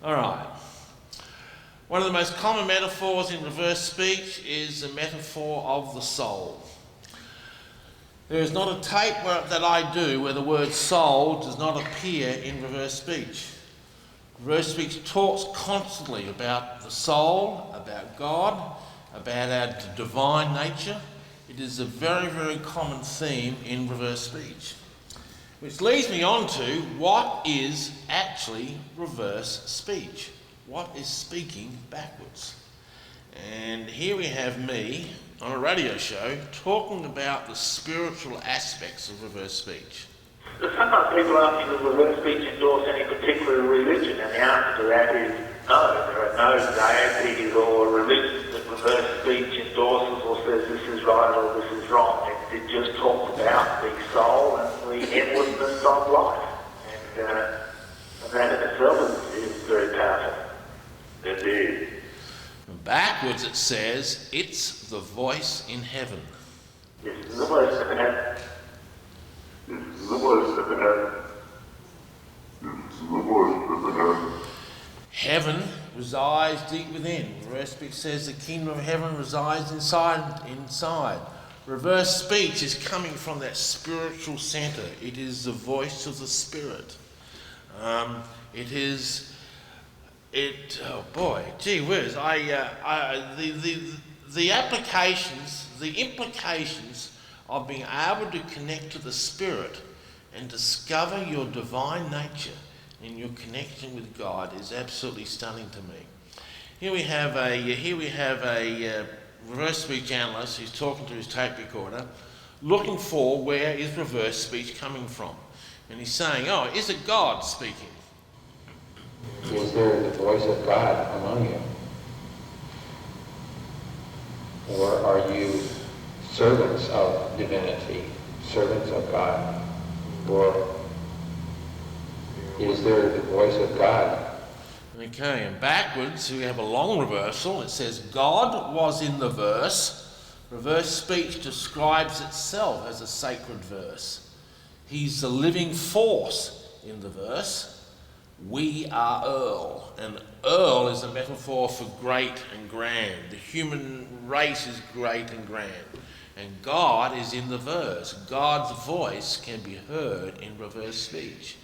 All right. One of the most common metaphors in reverse speech is the metaphor of the soul. There is not a tape that I do where the word soul does not appear in reverse speech. Reverse speech talks constantly about the soul, about God, about our divine nature. It is a very, very common theme in reverse speech. Which leads me on to what is actually reverse speech. What is speaking backwards? And here we have me on a radio show talking about the spiritual aspects of reverse speech. Sometimes people ask you, does reverse speech endorse any particular religion? And the answer to that is no. There are no deities or religions that reverse speech endorses or says this is right or this is wrong. It just talks about the soul and the endlessness of life. And that in itself is very powerful. Indeed. Backwards it says, it's the voice in heaven. It's the voice in heaven. It's the voice in heaven. It's the voice in heaven. Heaven resides deep within. Reverse speech says the kingdom of heaven resides inside. Reverse speech is coming from that spiritual centre. It is the voice of the Spirit. Oh boy, gee whiz! The implications of being able to connect to the Spirit and discover your divine nature in your connection with God is absolutely stunning to me. Here we have a reverse speech analyst who's talking to his tape recorder, looking for where is reverse speech coming from, and he's saying, "Oh, is it God speaking?" Is there the voice of God among you? Or are you servants of divinity, servants of God? Or is there the voice of God? Okay, and backwards we have a long reversal. It says, God was in the verse. Reverse speech describes itself as a sacred verse. He's the living force in the verse. We are Earl, and Earl is a metaphor for great and grand. The human race is great and grand, and God is in the verse. God's voice can be heard in reverse speech.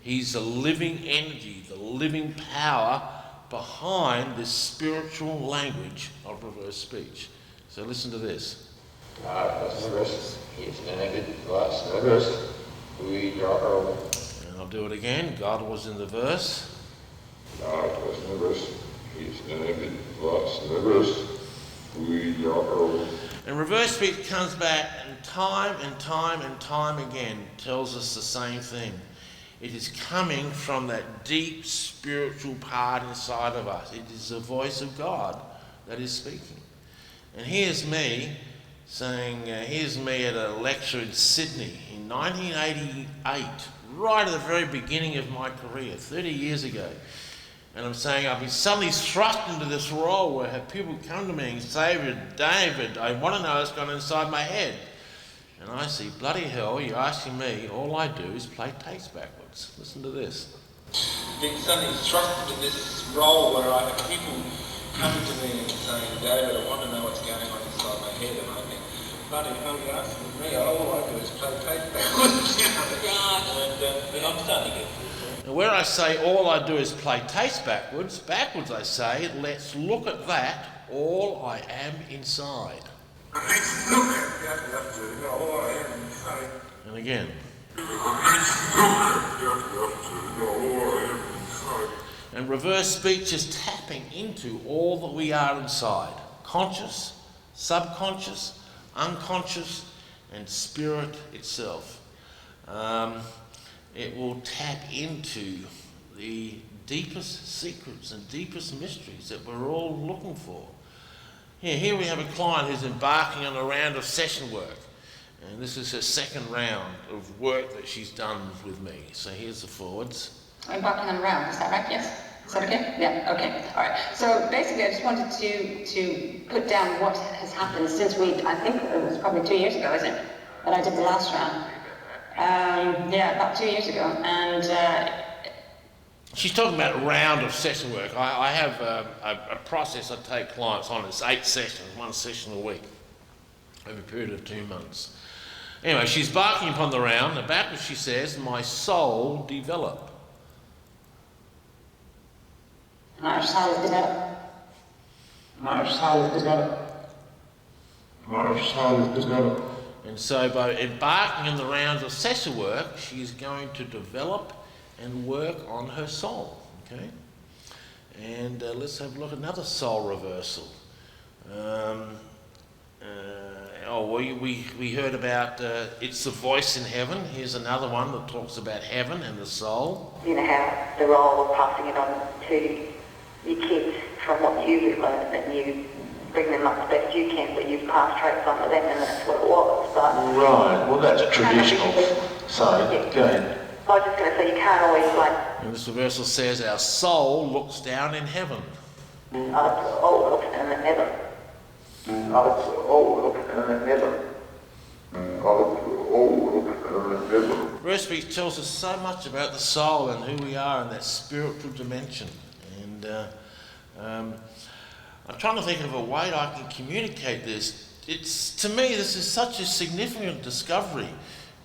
He's the living energy, the living power behind this spiritual language of reverse speech. So listen to this. God was in the verse. He is was in the verse. We are Earl. I'll do it again. God was in the verse. God was in the verse. He's was in the verse. We are. And reverse speech comes back and time and time and time again tells us the same thing. It is coming from that deep spiritual part inside of us. It is the voice of God that is speaking. And here's me saying, here's me at a lecture in Sydney in 1988, right at the very beginning of my career, 30 years ago. And I'm saying I've been suddenly thrust into this role where people come to me and say, David, I want to know what's gone inside my head. And I see, bloody hell, you're asking me, all I do is play tapes backwards. Listen to this. Being suddenly thrust into this role where I have people coming to me and saying, David, I want to know what's going on inside my head. And I think, bloody hell, you're asking me, all I do is play tapes backwards. And I'm starting to get this. And where I say all I do is play tapes backwards I say, let's look at that, all I am inside. And again. And reverse speech is tapping into all that we are inside. Conscious, subconscious, unconscious, and spirit itself. It will tap into the deepest secrets and deepest mysteries that we're all looking for. Here we have a client who's embarking on a round of session work. And this is her second round of work that she's done with me. So here's the forwards. Embarking on a round, is that right? Yes? Is that okay? Yeah, okay. All right. So basically I just wanted to put down what has happened since I think it was probably 2 years ago, isn't it? That I did the last round. Yeah, about 2 years ago. And she's talking about a round of session work. I have a process I take clients on. It's 8 sessions, 1 session a week, over a period of 2 months. Anyway, she's embarking upon the round. About which she says, my soul develop. My soul develop. My soul develop. My soul develop. And so by embarking on the rounds of session work, she is going to develop and work on her soul, okay? And let's have a look at another soul reversal. We heard about it's the voice in heaven. Here's another one that talks about heaven and the soul. You know how the role of passing it on to your kids from what you've learned, and you bring them up as best you can, but you've passed traits on to them, and that's what it was. But right, well that's traditional. Sorry, go ahead. I was just going to say, you can't always And this reversal says our soul looks down in heaven. looks down in heaven. Reverse speech tells us so much about the soul and who we are in that spiritual dimension. And I'm trying to think of a way I can communicate this. To me, this is such a significant discovery.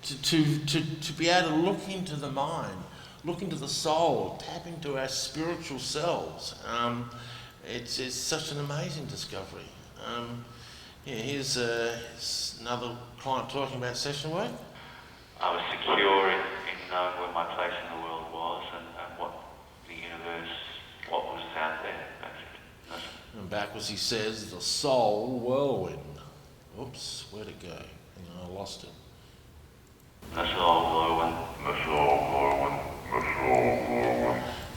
To be able to look into the mind, look into the soul, tap into our spiritual selves. It's such an amazing discovery. Here's another client talking about session work. I was secure in knowing where my place in the world was and what the universe, what was out there, basically. And backwards he says, the soul whirlwind. Oops, where'd it go? Hang on, I lost it.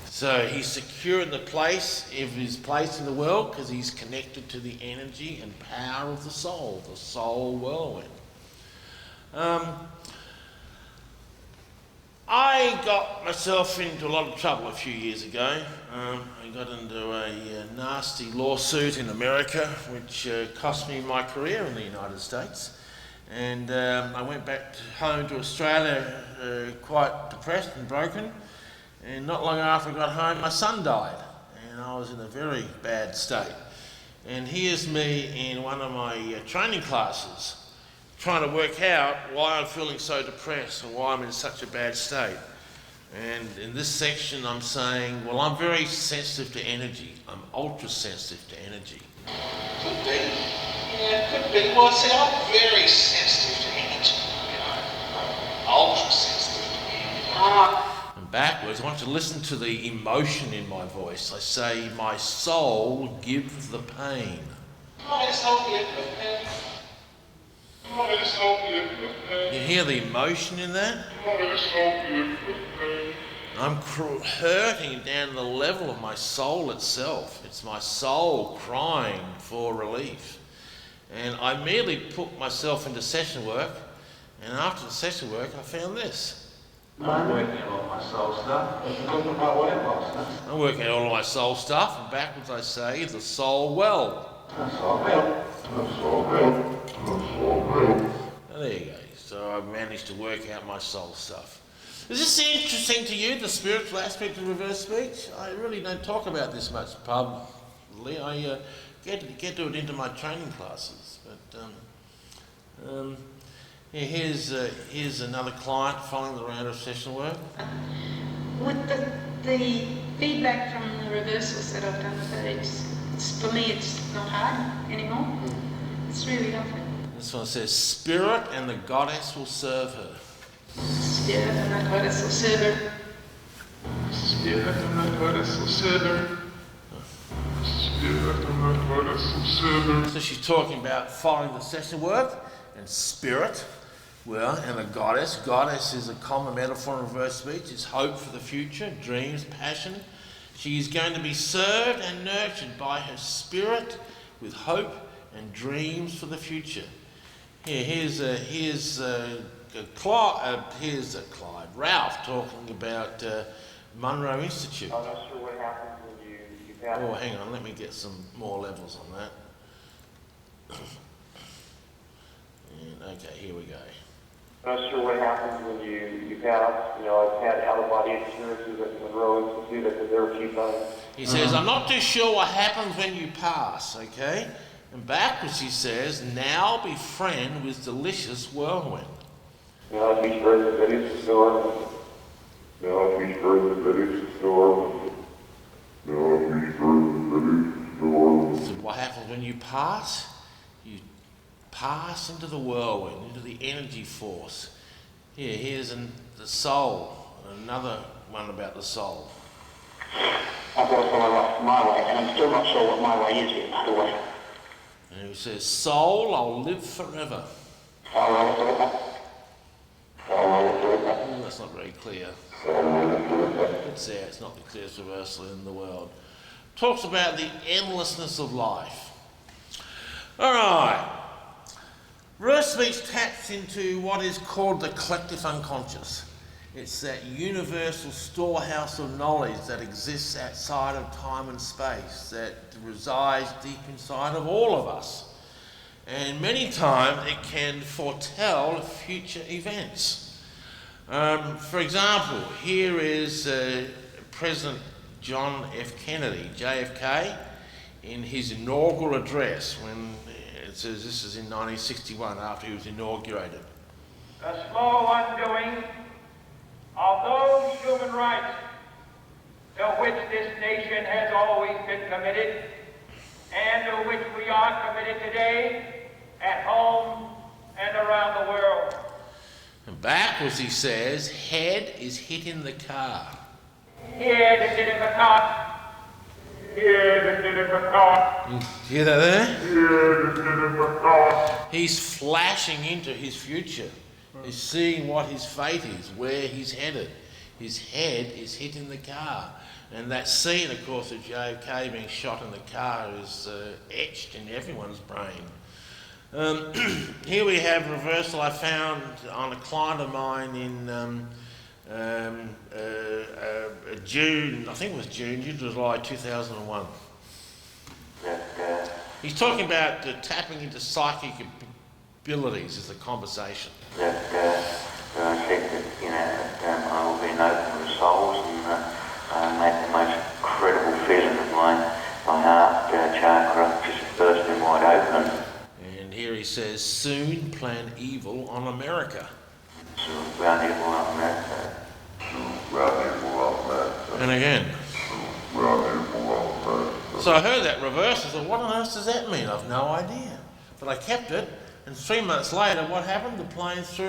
So he's secure in the place of his place in the world because he's connected to the energy and power of the soul whirlwind. I got myself into a lot of trouble a few years ago. I got into a nasty lawsuit in America which cost me my career in the United States. And I went back home to Australia quite depressed and broken. And not long after I got home, my son died. And I was in a very bad state. And here's me in one of my training classes trying to work out why I'm feeling so depressed and why I'm in such a bad state. And in this section I'm saying, well, I'm very sensitive to energy. I'm ultra sensitive to energy. Could be. Yeah, could be. Well, see, I'm very sensitive to energy. You know, ultra sensitive to energy. And backwards, I want you to listen to the emotion in my voice. I say, my soul gives the pain. My soul gives the pain. You hear the emotion in that? I'm hurting down to the level of my soul itself. It's my soul crying for relief. And I immediately put myself into session work, and after the session work I found this. I'm working out all my soul stuff. I'm talking about what else stuff. I'm working out all my soul stuff, and backwards I say, the soul well. The soul well. The soul well. The soul well. There you go. So I've managed to work out my soul stuff. Is this interesting to you, the spiritual aspect of reverse speech? I really don't talk about this much publicly. I get to it into my training classes. But here's another client following the round of session work. With the feedback from the reversals that I've done with it, for me it's not hard anymore. It's really lovely. This one says, Spirit and the goddess will serve her. Spirit and the goddess will serve her. Spirit and the goddess will serve her. Spirit and the goddess will serve her. So she's talking about following the session work and spirit, well, and the goddess. Goddess is a common metaphor in reverse speech. It's hope for the future, dreams, passion. She is going to be served and nurtured by her spirit with hope and dreams for the future. Here's Clyde, Ralph talking about Monroe Institute. I'm not sure what happens when you Oh, hang on, let me get some more levels on that. And, okay, here we go. I'm not sure what happens when you pass. You know, I've had out-of-body experiences at the Monroe Institute. I've been there a few times. He says, I'm not too sure what happens when you pass, okay? And backwards he says, now befriend with delicious whirlwind. Now be spread the village storm. Now be spread the village storm. Now be spread the village storm. So what happens when you pass? You pass into the whirlwind, into the energy force. Here's the soul, another one about the soul. I've got to follow my way, and I'm still not sure what my way is yet, by the way. And he says, soul, I'll live forever. That's not very clear. It's there, it's not the clearest reversal in the world. Talks about the endlessness of life. All right. Reverse speech taps into what is called the collective unconscious. It's that universal storehouse of knowledge that exists outside of time and space, that resides deep inside of all of us. And many times it can foretell future events. For example, here is President John F. Kennedy, JFK, in his inaugural address, when it says this is in 1961 after he was inaugurated. The slow undoing of those human rights to which this nation has always been committed and to which we are committed today at home and around the world. And backwards he says, head is hitting the car. Head is hitting the car. Head is hitting the car. You hear that there? Head is hitting the car. He's flashing into his future. He's seeing what his fate is, where he's headed. His head is hitting the car. And that scene, of course, of JFK being shot in the car is etched in everyone's brain. Here we have reversal I found on a client of mine in June, I think it was June, July 2001. He's talking about tapping into psychic abilities as a conversation. I said that, you know, I will be an open with souls and make the most credible feeling of my heart chakra just bursting wide open. And here he says, soon plan evil on America. And again. So I heard that reverse. I thought, what on earth does that mean? I've no idea. But I kept it. And 3 months later, what happened? The plane flew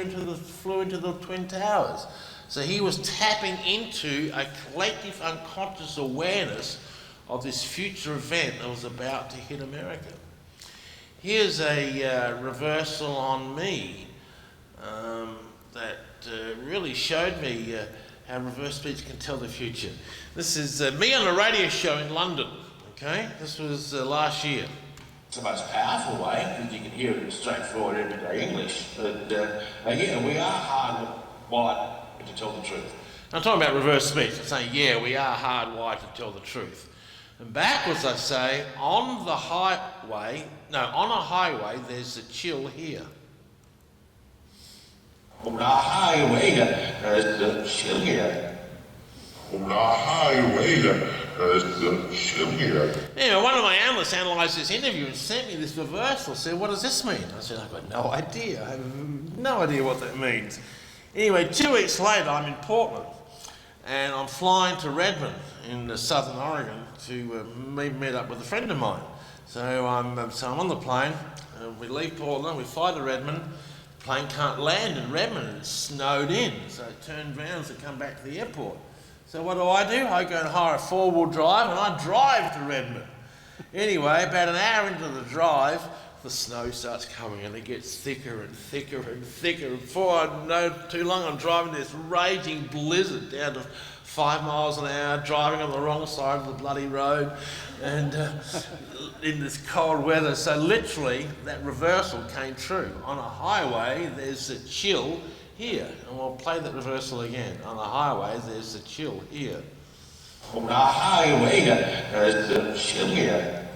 into the Twin Towers. So he was tapping into a collective unconscious awareness of this future event that was about to hit America. here's a reversal on me that really showed me how reverse speech can tell the future. This is me on a radio show in London, okay? This was last year. It's the most powerful way, because you can hear it in straightforward everyday English. But yeah, we are hardwired to tell the truth. I'm talking about reverse speech. I'm saying, yeah, we are hardwired to tell the truth. And backwards I say, on a highway, there's a chill here. On a highway, there's a chill here. On a highway, there's a chill here. Anyway, one of my analysts analysed this interview and sent me this reversal, said, what does this mean? I said, I've got no idea. I have no idea what that means. Anyway, 2 weeks later, I'm in Portland, and I'm flying to Redmond in southern Oregon to meet up with a friend of mine. So I'm on the plane, we leave Portland, we fly to Redmond. The plane can't land in Redmond, it's snowed in, so it turned around to come back to the airport. So what do? I go and hire a 4-wheel drive and I drive to Redmond. Anyway, about an hour into the drive, the snow starts coming and it gets thicker and thicker and thicker. And before I know too long, I'm driving this raging blizzard down to 5 miles an hour, driving on the wrong side of the bloody road and in this cold weather. So literally, that reversal came true. On a highway, there's a chill here. And we'll play that reversal again. On a highway, there's a chill here. On a highway, there's a chill here.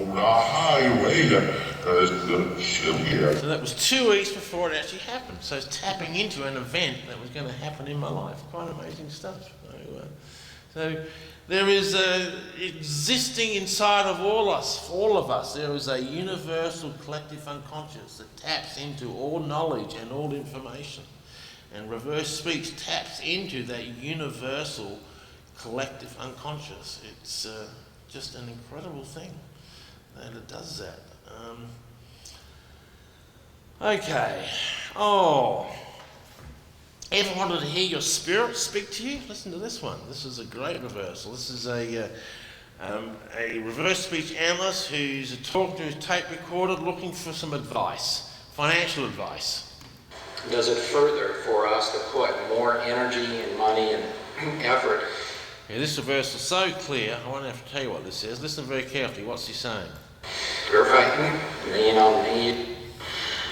On a highway, there's a chill here. So that was 2 weeks before it actually happened. So it's tapping into an event that was going to happen in my life. Quite amazing stuff. So there is existing inside of all of us, there is a universal collective unconscious that taps into all knowledge and all information. And reverse speech taps into that universal collective unconscious. It's just an incredible thing that it does that. Okay. Ever wanted to hear your spirit speak to you? Listen to this one. This is a great reversal. This is a reverse speech analyst who's talking to his tape recorder looking for some advice, financial advice. Does it further for us to put more energy and money and effort? Yeah, this reversal is so clear, I won't have to tell you what this is. Listen very carefully. What's he saying? You're fighting, lean on me.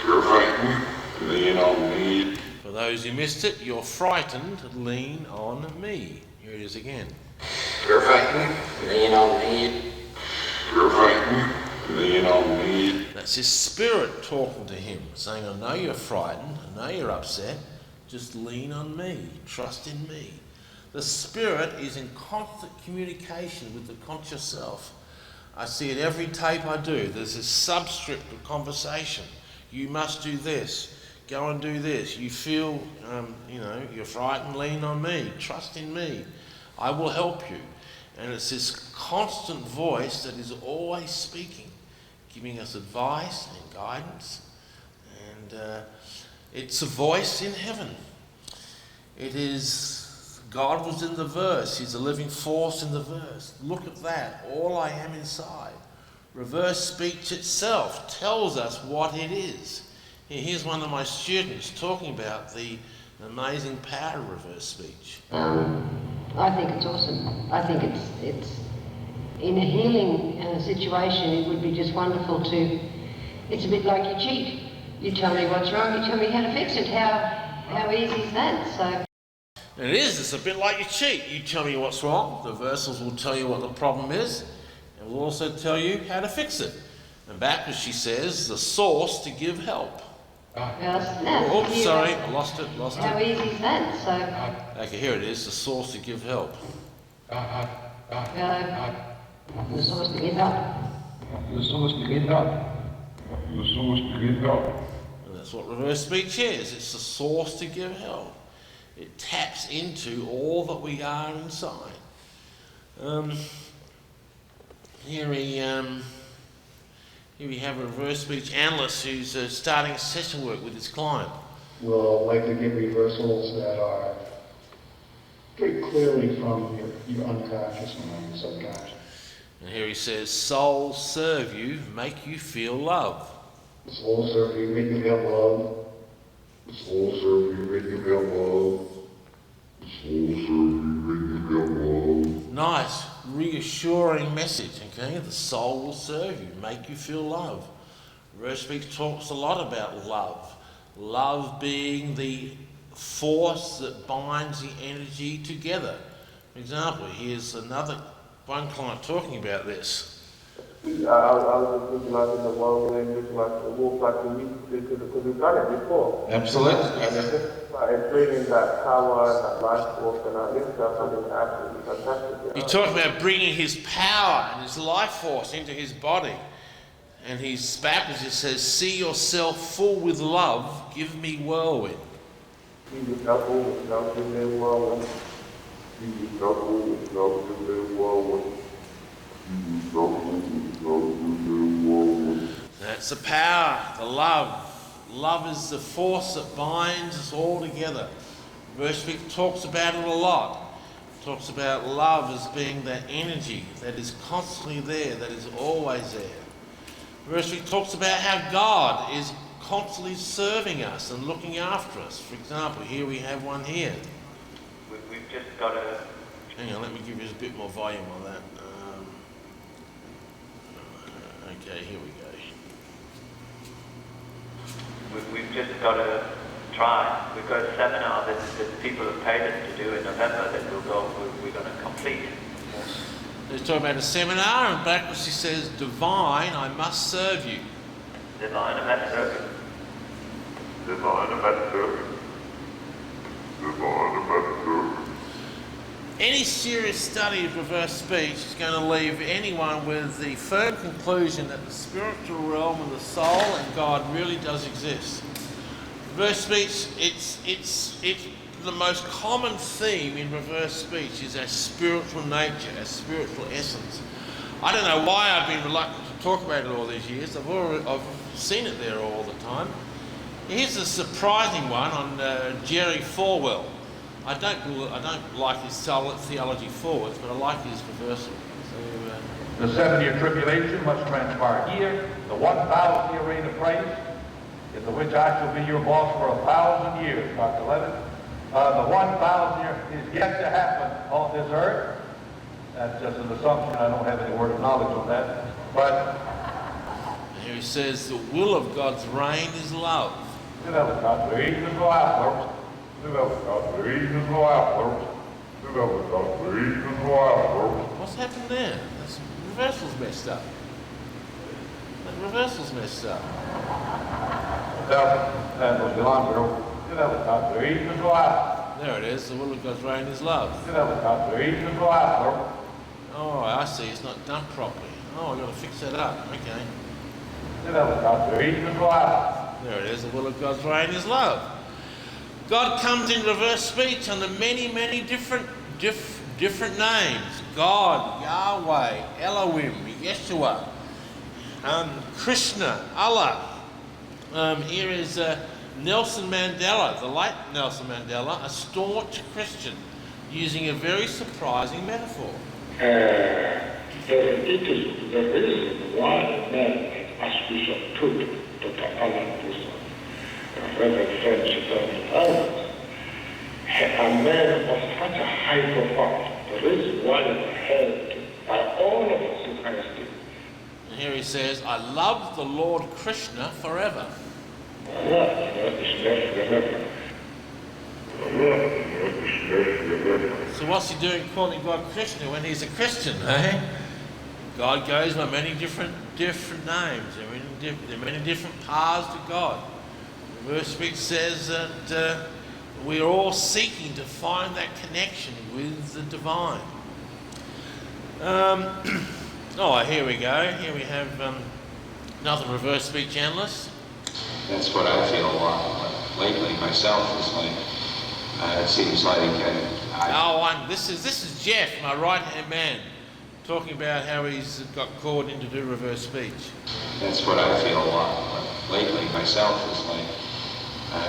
You're fighting, lean on me. For those who missed it, you're frightened, lean on me. Here it is again. You're fighting, lean on me. You're fighting, lean on me. That's his spirit talking to him, saying, I know you're frightened, I know you're upset, just lean on me, trust in me. The spirit is in constant communication with the conscious self. I see it every tape I do. There's this subscript of conversation. You must do this. Go and do this. You feel, you're frightened, lean on me. Trust in me. I will help you. And it's this constant voice that is always speaking, giving us advice and guidance. And it's a voice in heaven. It is... God was in the verse. He's a living force in the verse. Look at that. All I am inside. Reverse speech itself tells us what it is. Here's one of my students talking about the amazing power of reverse speech. I think it's awesome. I think it's in a healing situation, it would be just wonderful to, it's a bit like you cheat. You tell me what's wrong, you tell me how to fix it. How easy is that? So. And it is, it's a bit like you cheat. You tell me what's wrong, the reversals will tell you what the problem is, and will also tell you how to fix it. And backwards she says, the source to give help. Oops, sorry, I lost it. How easy is that? So. Okay, here it is, the source to give help. The source to give help. The source to give help. The source to give help. And that's what reverse speech is. It's the source to give help. It taps into all that we are inside. Here we have a reverse speech analyst who's starting session work with his client. We'll likely get reversals that are very clearly from your unconscious mind, your subconscious. And here he says, souls serve you, make you feel love. Souls serve you, make you feel love. Souls serve you, make you feel love. Souls serve you, make you feel love. Nice, reassuring message, okay? The soul will serve you, make you feel love. Reverse speech talks a lot about love. Love being the force that binds the energy together. For example, here's one client talking about this. I was just visualizing the whirlwind, visualizing the wolf like we used to do, because we've done it before. Absolutely. And it's just like bringing that power and that life force and that stuff, I think absolutely fantastic. He talked about bringing his power and his life force into his body. And he's backwards, it says, see yourself full with love, give me whirlwind. See yourself full with love, give me whirlwind. See yourself full with love, give me whirlwind. See yourself full with love, give me whirlwind. That's the power, the love. Love is the force that binds us all together. Verse 6 talks about it a lot. It talks about love as being that energy that is constantly there, that is always there. Verse 6 talks about how God is constantly serving us and looking after us. For example, here we have one here. We've just got to... Hang on, let me give you a bit more volume on that. Okay, here we go. We've just got to try. We've got a seminar that people have paid us to do in November that we're going to complete. He's talking about a seminar, and backwards he says, divine, I must serve you. Divine, I must serve you. Divine, I must serve you. Divine, I must serve you. Any serious study of reverse speech is going to leave anyone with the firm conclusion that the spiritual realm and the soul and God really does exist. Reverse speech, it's the most common theme in reverse speech is our spiritual nature, our spiritual essence. I don't know why I've been reluctant to talk about it all these years. I've seen it there all the time. Here's a surprising one on Jerry Falwell. I don't like his theology forwards, but I like his reversal. The 7-year tribulation must transpire here, the 1,000-year reign of Christ, in the which I shall be your boss for 1,000 years, Dr. Levitt. The 1,000 year is yet to happen on this earth. That's just an assumption. I don't have any word of knowledge on that. But here he says, the will of God's reign is love. What's happened there? The reversal's messed up. The reversal's messed up. There it is, the will of God's reign is love. Oh, I see, it's not done properly. Oh, I've got to fix that up. Okay. There it is, the will of God's reign is love. God comes in reverse speech under many, many different names. God, Yahweh, Elohim, Yeshua, Krishna, Allah. Here is Nelson Mandela, the late Nelson Mandela, a staunch Christian, using a very surprising metaphor. It is the reason why men, Archbishop Tut, Dr. Alan Wilson, Reverend French, and others, are men of such a high profile. The reason why they are held by all of us in high esteem. And here he says, I love the Lord Krishna forever. So what's he doing calling God Krishna when he's a Christian, eh? God goes by many different names. There are many different paths to God. The verse speech says that we're all seeking to find that connection with the divine. Oh, here we go. Here we have another reverse speech analyst. That's what I feel a lot lately myself. Is like it seems like this is Jeff, my right-hand man, talking about how he's got called in to do reverse speech. That's what I feel a lot lately myself. Is like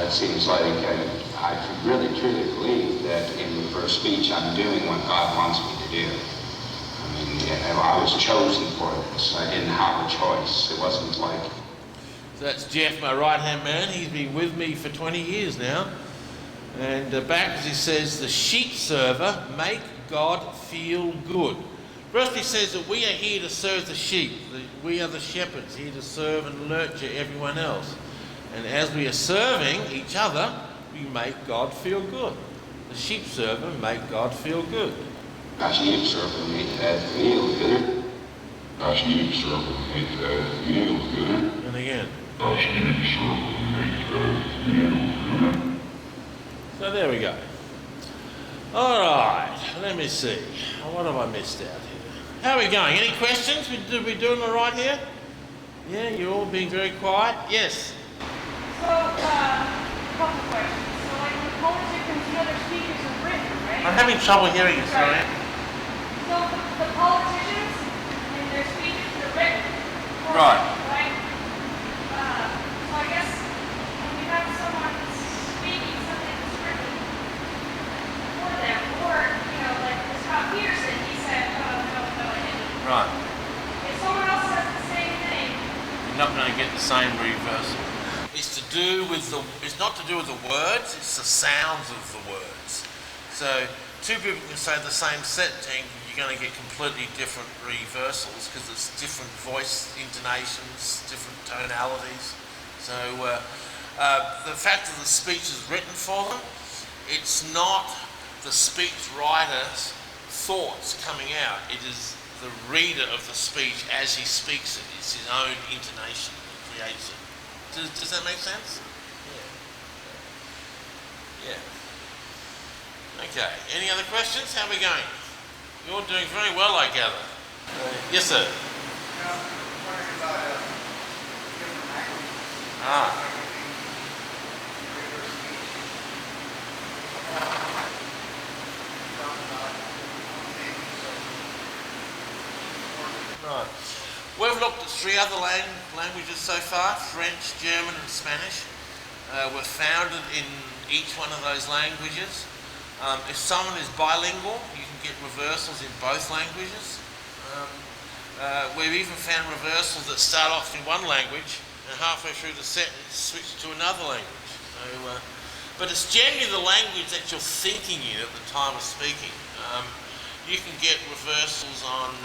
it seems like I really truly believe that in reverse speech I'm doing what God wants me to do. I And I was chosen for this. I didn't have a choice. It wasn't like... So that's Jeff, my right-hand man. He's been with me for 20 years now. And backwards he says, the sheep server make God feel good. First he says that we are here to serve the sheep. We are the shepherds, here to serve and nurture everyone else. And as we are serving each other, we make God feel good. The sheep server make God feel good. The sheep server make that feel good. The sheep server make that feel good. And again. The sheep server make that feel good. So there we go. All right, let me see. What have I missed out here? How are we going? Any questions? Did we doing all right here? Yeah, you're all being very quiet. Yes. So, couple questions. So, like, the politicians and other speakers are written, right? I'm having trouble hearing you, sorry. So, the politicians and their speeches are written. Right. Right? So, I guess when you have someone speaking something that's written for them, or, you know, like Scott Peterson, he said, no, I didn't. Right. If someone else says the same thing, You're not going to get the same reversal. It's not to do with the words, it's the sounds of the words. So two people can say the same sentence, you're going to get completely different reversals because it's different voice intonations, different tonalities. So the fact that the speech is written for them, it's not the speech writer's thoughts coming out. It is the reader of the speech as he speaks it. It's his own intonation that creates it. Does that make sense? Yeah. Okay. Any other questions? How are we going? You're doing very well, I gather. Yes, sir. Right. We've looked at 3 other languages so far, French, German and Spanish. We're founded in each one of those languages. If someone is bilingual, you can get reversals in both languages. We've even found reversals that start off in one language and halfway through the sentence switch to another language. So, but it's generally the language that you're thinking in at the time of speaking. You can get reversals on...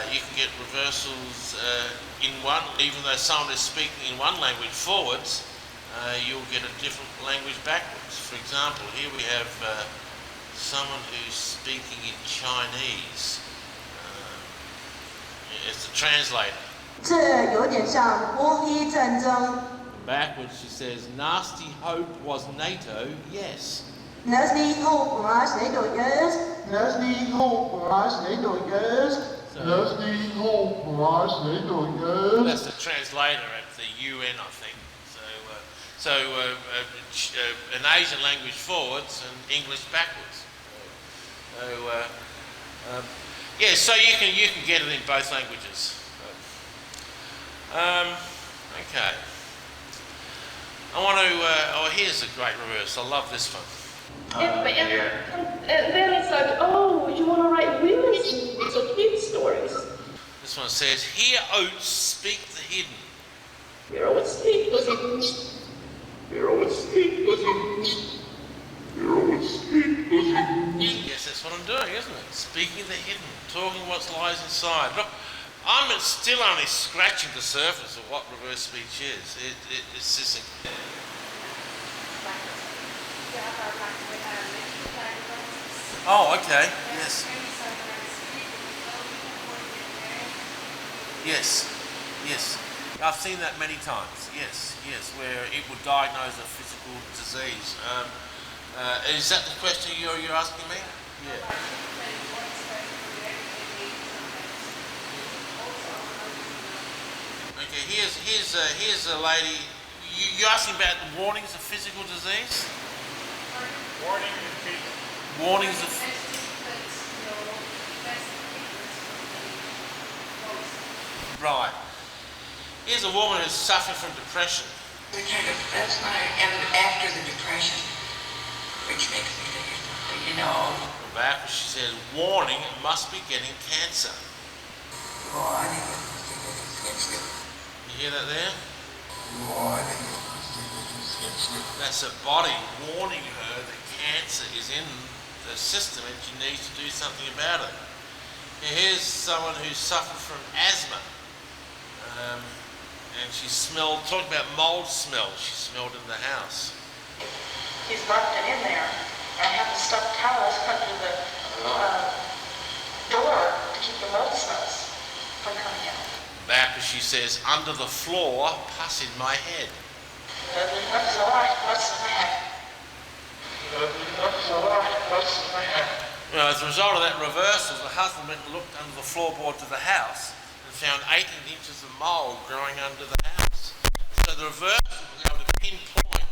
you can get reversals in one, even though someone is speaking in one language forwards, you'll get a different language backwards. For example, here we have someone who's speaking in Chinese. It's the translator. Backwards she says, nasty hope was NATO, yes. Nasty hope was NATO, yes. Nasty hope was NATO, yes. That's the translator at the UN, I think. So an Asian language forwards and English backwards. Yeah, so you can get it in both languages. Okay. I want to. Here's a great reverse. I love this one. And then it's like, oh, you want to write women's movies or kids' stories. This one says, hear Oates speak the hidden. Hear Oates speak the hidden. Hear Oates speak the hidden. Hear Oates speak the hidden. Yes, that's what I'm doing, isn't it? Speaking the hidden, talking what lies inside. Look, I'm still only scratching the surface of what reverse speech is. It's just a... Oh, okay. Yes. Yes. Yes. I've seen that many times. Yes. Yes. Where it would diagnose a physical disease. Is that the question you're asking me? Yeah. Okay. Here's a lady. You're asking about the warnings of physical disease? Warnings of... Right. Here's a woman who's suffering from depression. That's my, and after the depression, which makes me think, you know, Back, she says, warning, must be getting cancer. You hear that there? That's her body warning her that cancer is in the system and she needs to do something about it. Now here's someone who suffered from asthma. And she smelled, talk about mold smell, she smelled in the house. He's locked it in there. I have the stuffed towels under the door to keep the mold smells from coming out. Back as she says, under the floor, pus in my head. That's a lot, what's in my head? That's a lot, what's in my head? You know, as a result of that reversal, the husband went and looked under the floorboards of the house and found 18 inches of mould growing under the house. So the reversal was able to pinpoint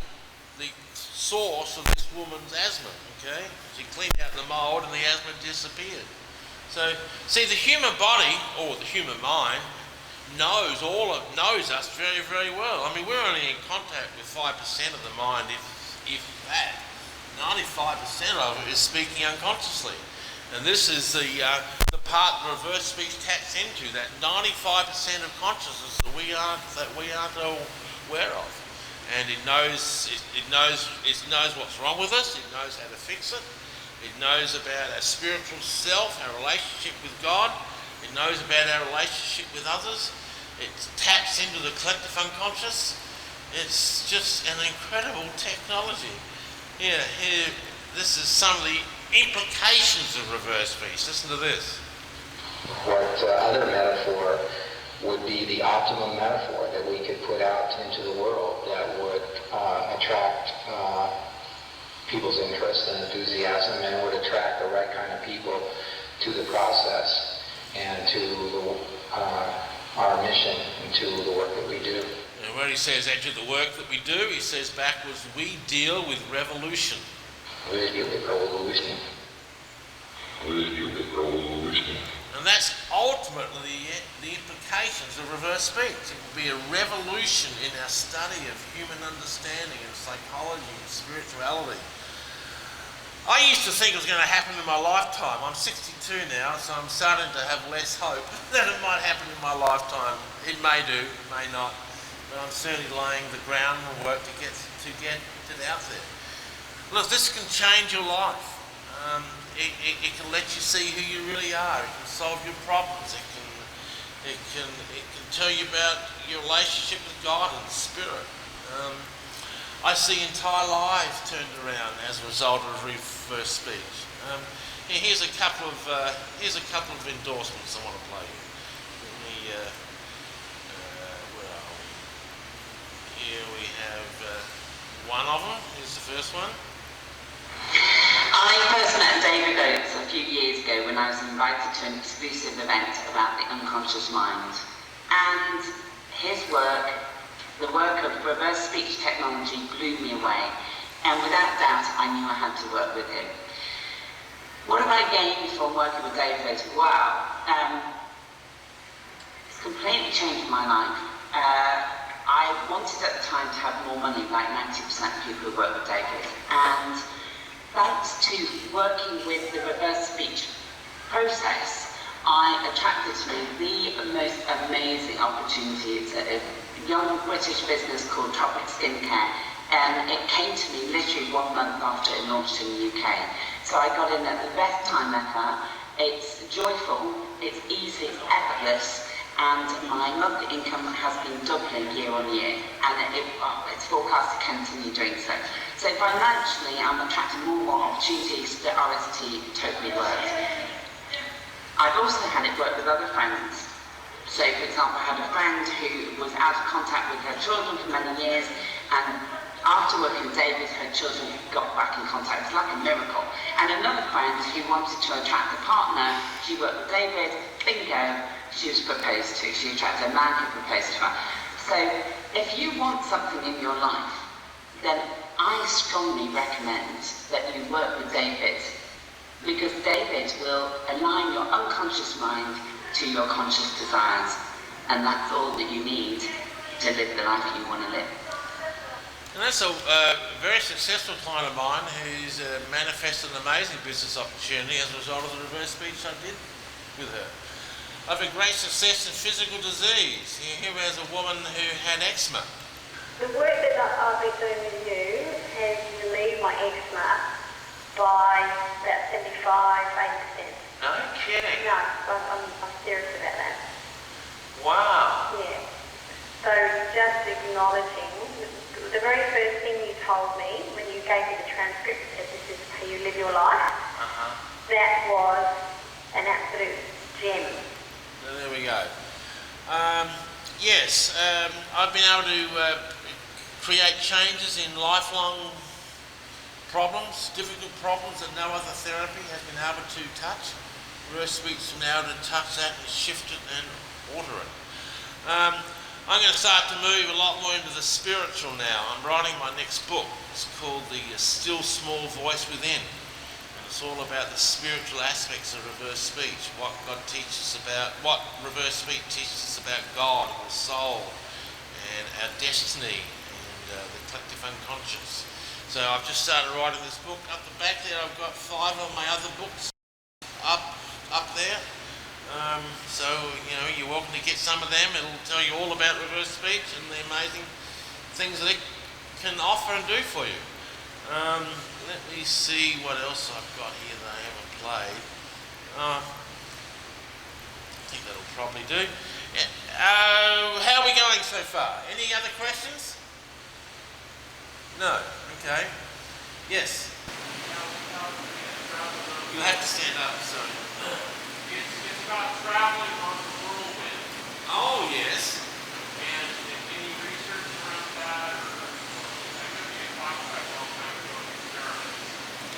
the source of this woman's asthma, okay? She cleaned out the mould and the asthma disappeared. So, see, the human body, or the human mind, knows us very, very well. I mean, we're only in contact with 5% of the mind, if that. 95% of it is speaking unconsciously. And this is the part the reverse speech taps into, that 95% of consciousness that we aren't aware of. And it knows what's wrong with us, it knows how to fix it, it knows about our spiritual self, our relationship with God, it knows about our relationship with others, it taps into the collective unconscious. It's just an incredible technology. Here, this is some of the implications of reverse speech. Listen to this. What other metaphor would be the optimum metaphor that we could put out into the world that would attract people's interest and enthusiasm and would attract the right kind of people to the process and to our mission and to the work that we do. And when he says that to the work that we do, he says backwards, we deal with revolution. We deal with revolution. We deal with revolution. And that's ultimately the implications of reverse speech. It will be a revolution in our study of human understanding and psychology and spirituality. I used to think it was going to happen in my lifetime. I'm 62 now, so I'm starting to have less hope that it might happen in my lifetime. It may do, it may not, but I'm certainly laying the groundwork to get it out there. Look, this can change your life. It can let you see who you really are. It can solve your problems. It can tell you about your relationship with God and the Spirit. I see entire lives turned around as a result of reverse speech. Here's a couple of endorsements I want to play you. Where are we? Here we have one of them. Here's the first one. I first met David Oates a few years ago when I was invited to an exclusive event about the unconscious mind. And his work, the work of reverse speech technology, blew me away. And without doubt, I knew I had to work with him. What have I gained from working with David? Wow. It's completely changed my life. I wanted at the time to have more money, like 90% of people who work with David. And thanks to working with the reverse speech process, I attracted to me the most amazing opportunity. It's a young British business called Tropic Skincare, and it came to me literally 1 month after it launched in the UK. So I got in at the best time ever. It's joyful, it's easy, it's effortless, and my monthly income has been doubling year on year, and it's forecast to continue doing so. So financially, I'm attracting more and more opportunities. The RST totally worked. I've also had it work with other friends. So, for example, I had a friend who was out of contact with her children for many years, and after working with David, her children got back in contact. It's like a miracle. And another friend who wanted to attract a partner, she worked with David, bingo, she was proposed to. She attracted a man who proposed to her. So, if you want something in your life, then I strongly recommend that you work with David, because David will align your unconscious mind to your conscious desires, and that's all that you need to live the life you want to live. And that's a very successful client of mine who's manifested an amazing business opportunity as a result of the reverse speech I did with her. I've had great success in physical disease. Here was a woman who had eczema. The work that I've been doing with you has relieved my eczema by about 75-80%. No kidding. No, I'm serious about that. Wow. Yeah. So just acknowledging, the very first thing you told me when you gave me the transcript that this is how you live your life, that was an absolute gem. So there we go. Yes, I've been able to create changes in lifelong problems, difficult problems that no other therapy has been able to touch. Reverse speech has been able to touch that and shift it and alter it. I'm going to start to move a lot more into the spiritual now. I'm writing my next book. It's called The Still Small Voice Within. And it's all about the spiritual aspects of reverse speech, what God teaches about, what reverse speech teaches us about God and the soul and our destiny and the collective unconscious. So I've just started writing this book. Up the back there I've got 5 of my other books up there. So, you know, you're welcome to get some of them. It'll tell you all about reverse speech and the amazing things that it can offer and do for you. Let me see what else I've got here that I haven't played. I think that'll probably do. Yeah. How are we going so far? Any other questions? No. Okay. Yes. You'll have to stand up, sorry. It's about traveling on the whirlwind. Oh, yes. And any research around that, or that could be a concept all kind of doing experiments?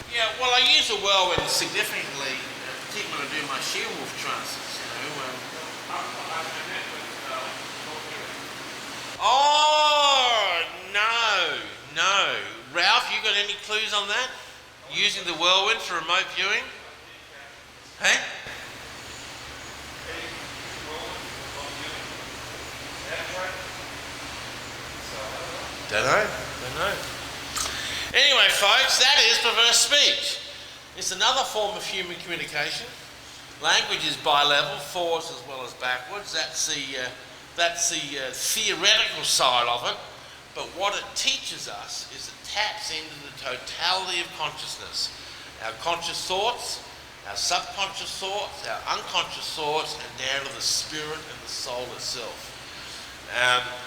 Yeah, well, I use a whirlwind significantly, particularly when I do my She-Wolf trances, you know. Oh, no. Ralph, you got any clues on that? Using the whirlwind for remote viewing? Hey? Don't know. Anyway, folks, that is perverse speech. It's another form of human communication. Language is bi-level, forwards as well as backwards. That's the theoretical side of it. But what it teaches us is it taps into the totality of consciousness. Our conscious thoughts, our subconscious thoughts, our unconscious thoughts, and down to the spirit and the soul itself.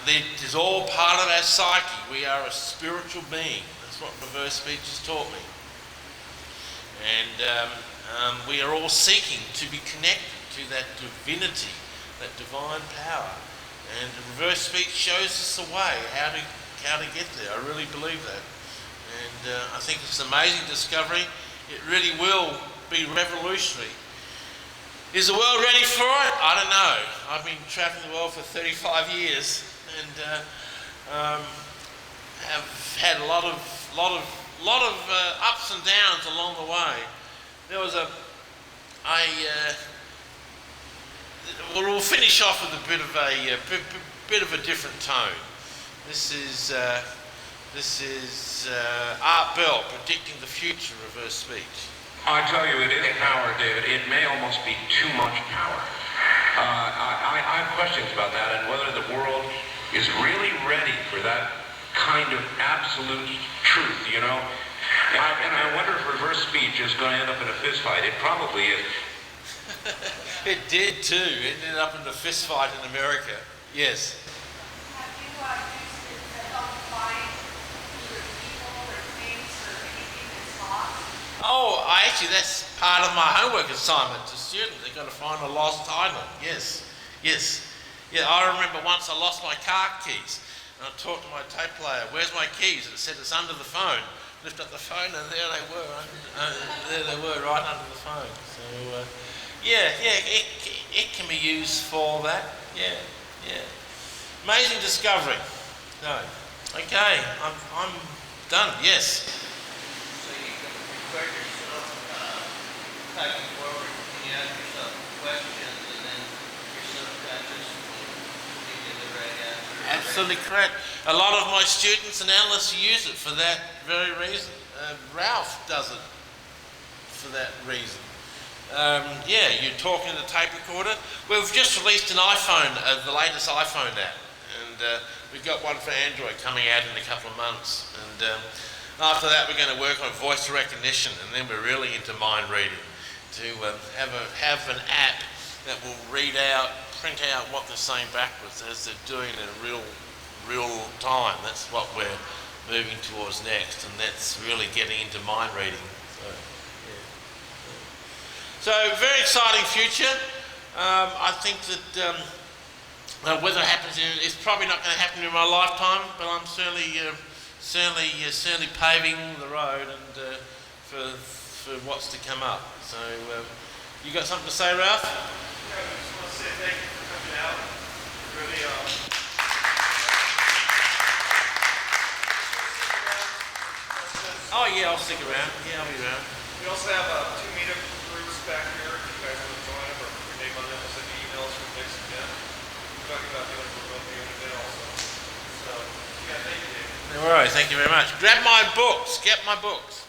It is all part of our psyche. We are a spiritual being. That's what reverse speech has taught me. And we are all seeking to be connected to that divinity, that divine power. And reverse speech shows us the way, how to get there. I really believe that. And I think it's an amazing discovery. It really will be revolutionary. Is the world ready for it? I don't know. I've been traveling the world for 35 years and have had a lot of ups and downs along the way. There was we'll finish off with a bit of a different tone. This is Art Bell predicting the future of reverse speech. I tell you, it is power, David. It may almost be too much power. I have questions about that and whether the world is really ready for that kind of absolute truth, you know? And I wonder if reverse speech is going to end up in a fist fight. It probably is. It did too. It ended up in a fist fight in America. Yes. Have you used it to help find either people or things or anything that's lost? Oh, that's part of my homework assignment to students. They've got to find a lost item. Yes. Yeah, I remember once I lost my car keys. And I talked to my tape player, "Where's my keys?" And it said, "It's under the phone." Lift up the phone and there they were. There they were, right under the phone. So, it can be used for that. Yeah. Amazing discovery. No. Okay, I'm done. Yes. So you can prepare yourself, taking forward, you ask yourself questions, and then your subconscious will give you the right answer. absolutely correct. A lot of my students and analysts use it for that very reason. Ralph does it for that reason. Yeah, you're talking to the tape recorder. We've just released an iPhone, the latest iPhone app, and we've got one for Android coming out in a couple of months. And after that, we're going to work on voice recognition, and then we're really into mind reading to have an app that will print out what they're saying backwards as they're doing it in real time. That's what we're moving towards next, and that's really getting into mind reading. So very exciting future. I think that whether it happens, it's probably not going to happen in my lifetime, but I'm certainly paving the road and for what's to come up. So you got something to say, Ralph? Yeah, I just want to say thank you for coming out. Really, Oh yeah, I'll stick around. Yeah, I'll be around. we also have 2 meetup groups back here if you guys want to join them or put your name on them. We'll send you emails from next event. We're talking about doing it remotely on event also. So, yeah, thank you, David. No worries, thank you very much. Grab my books, get my books.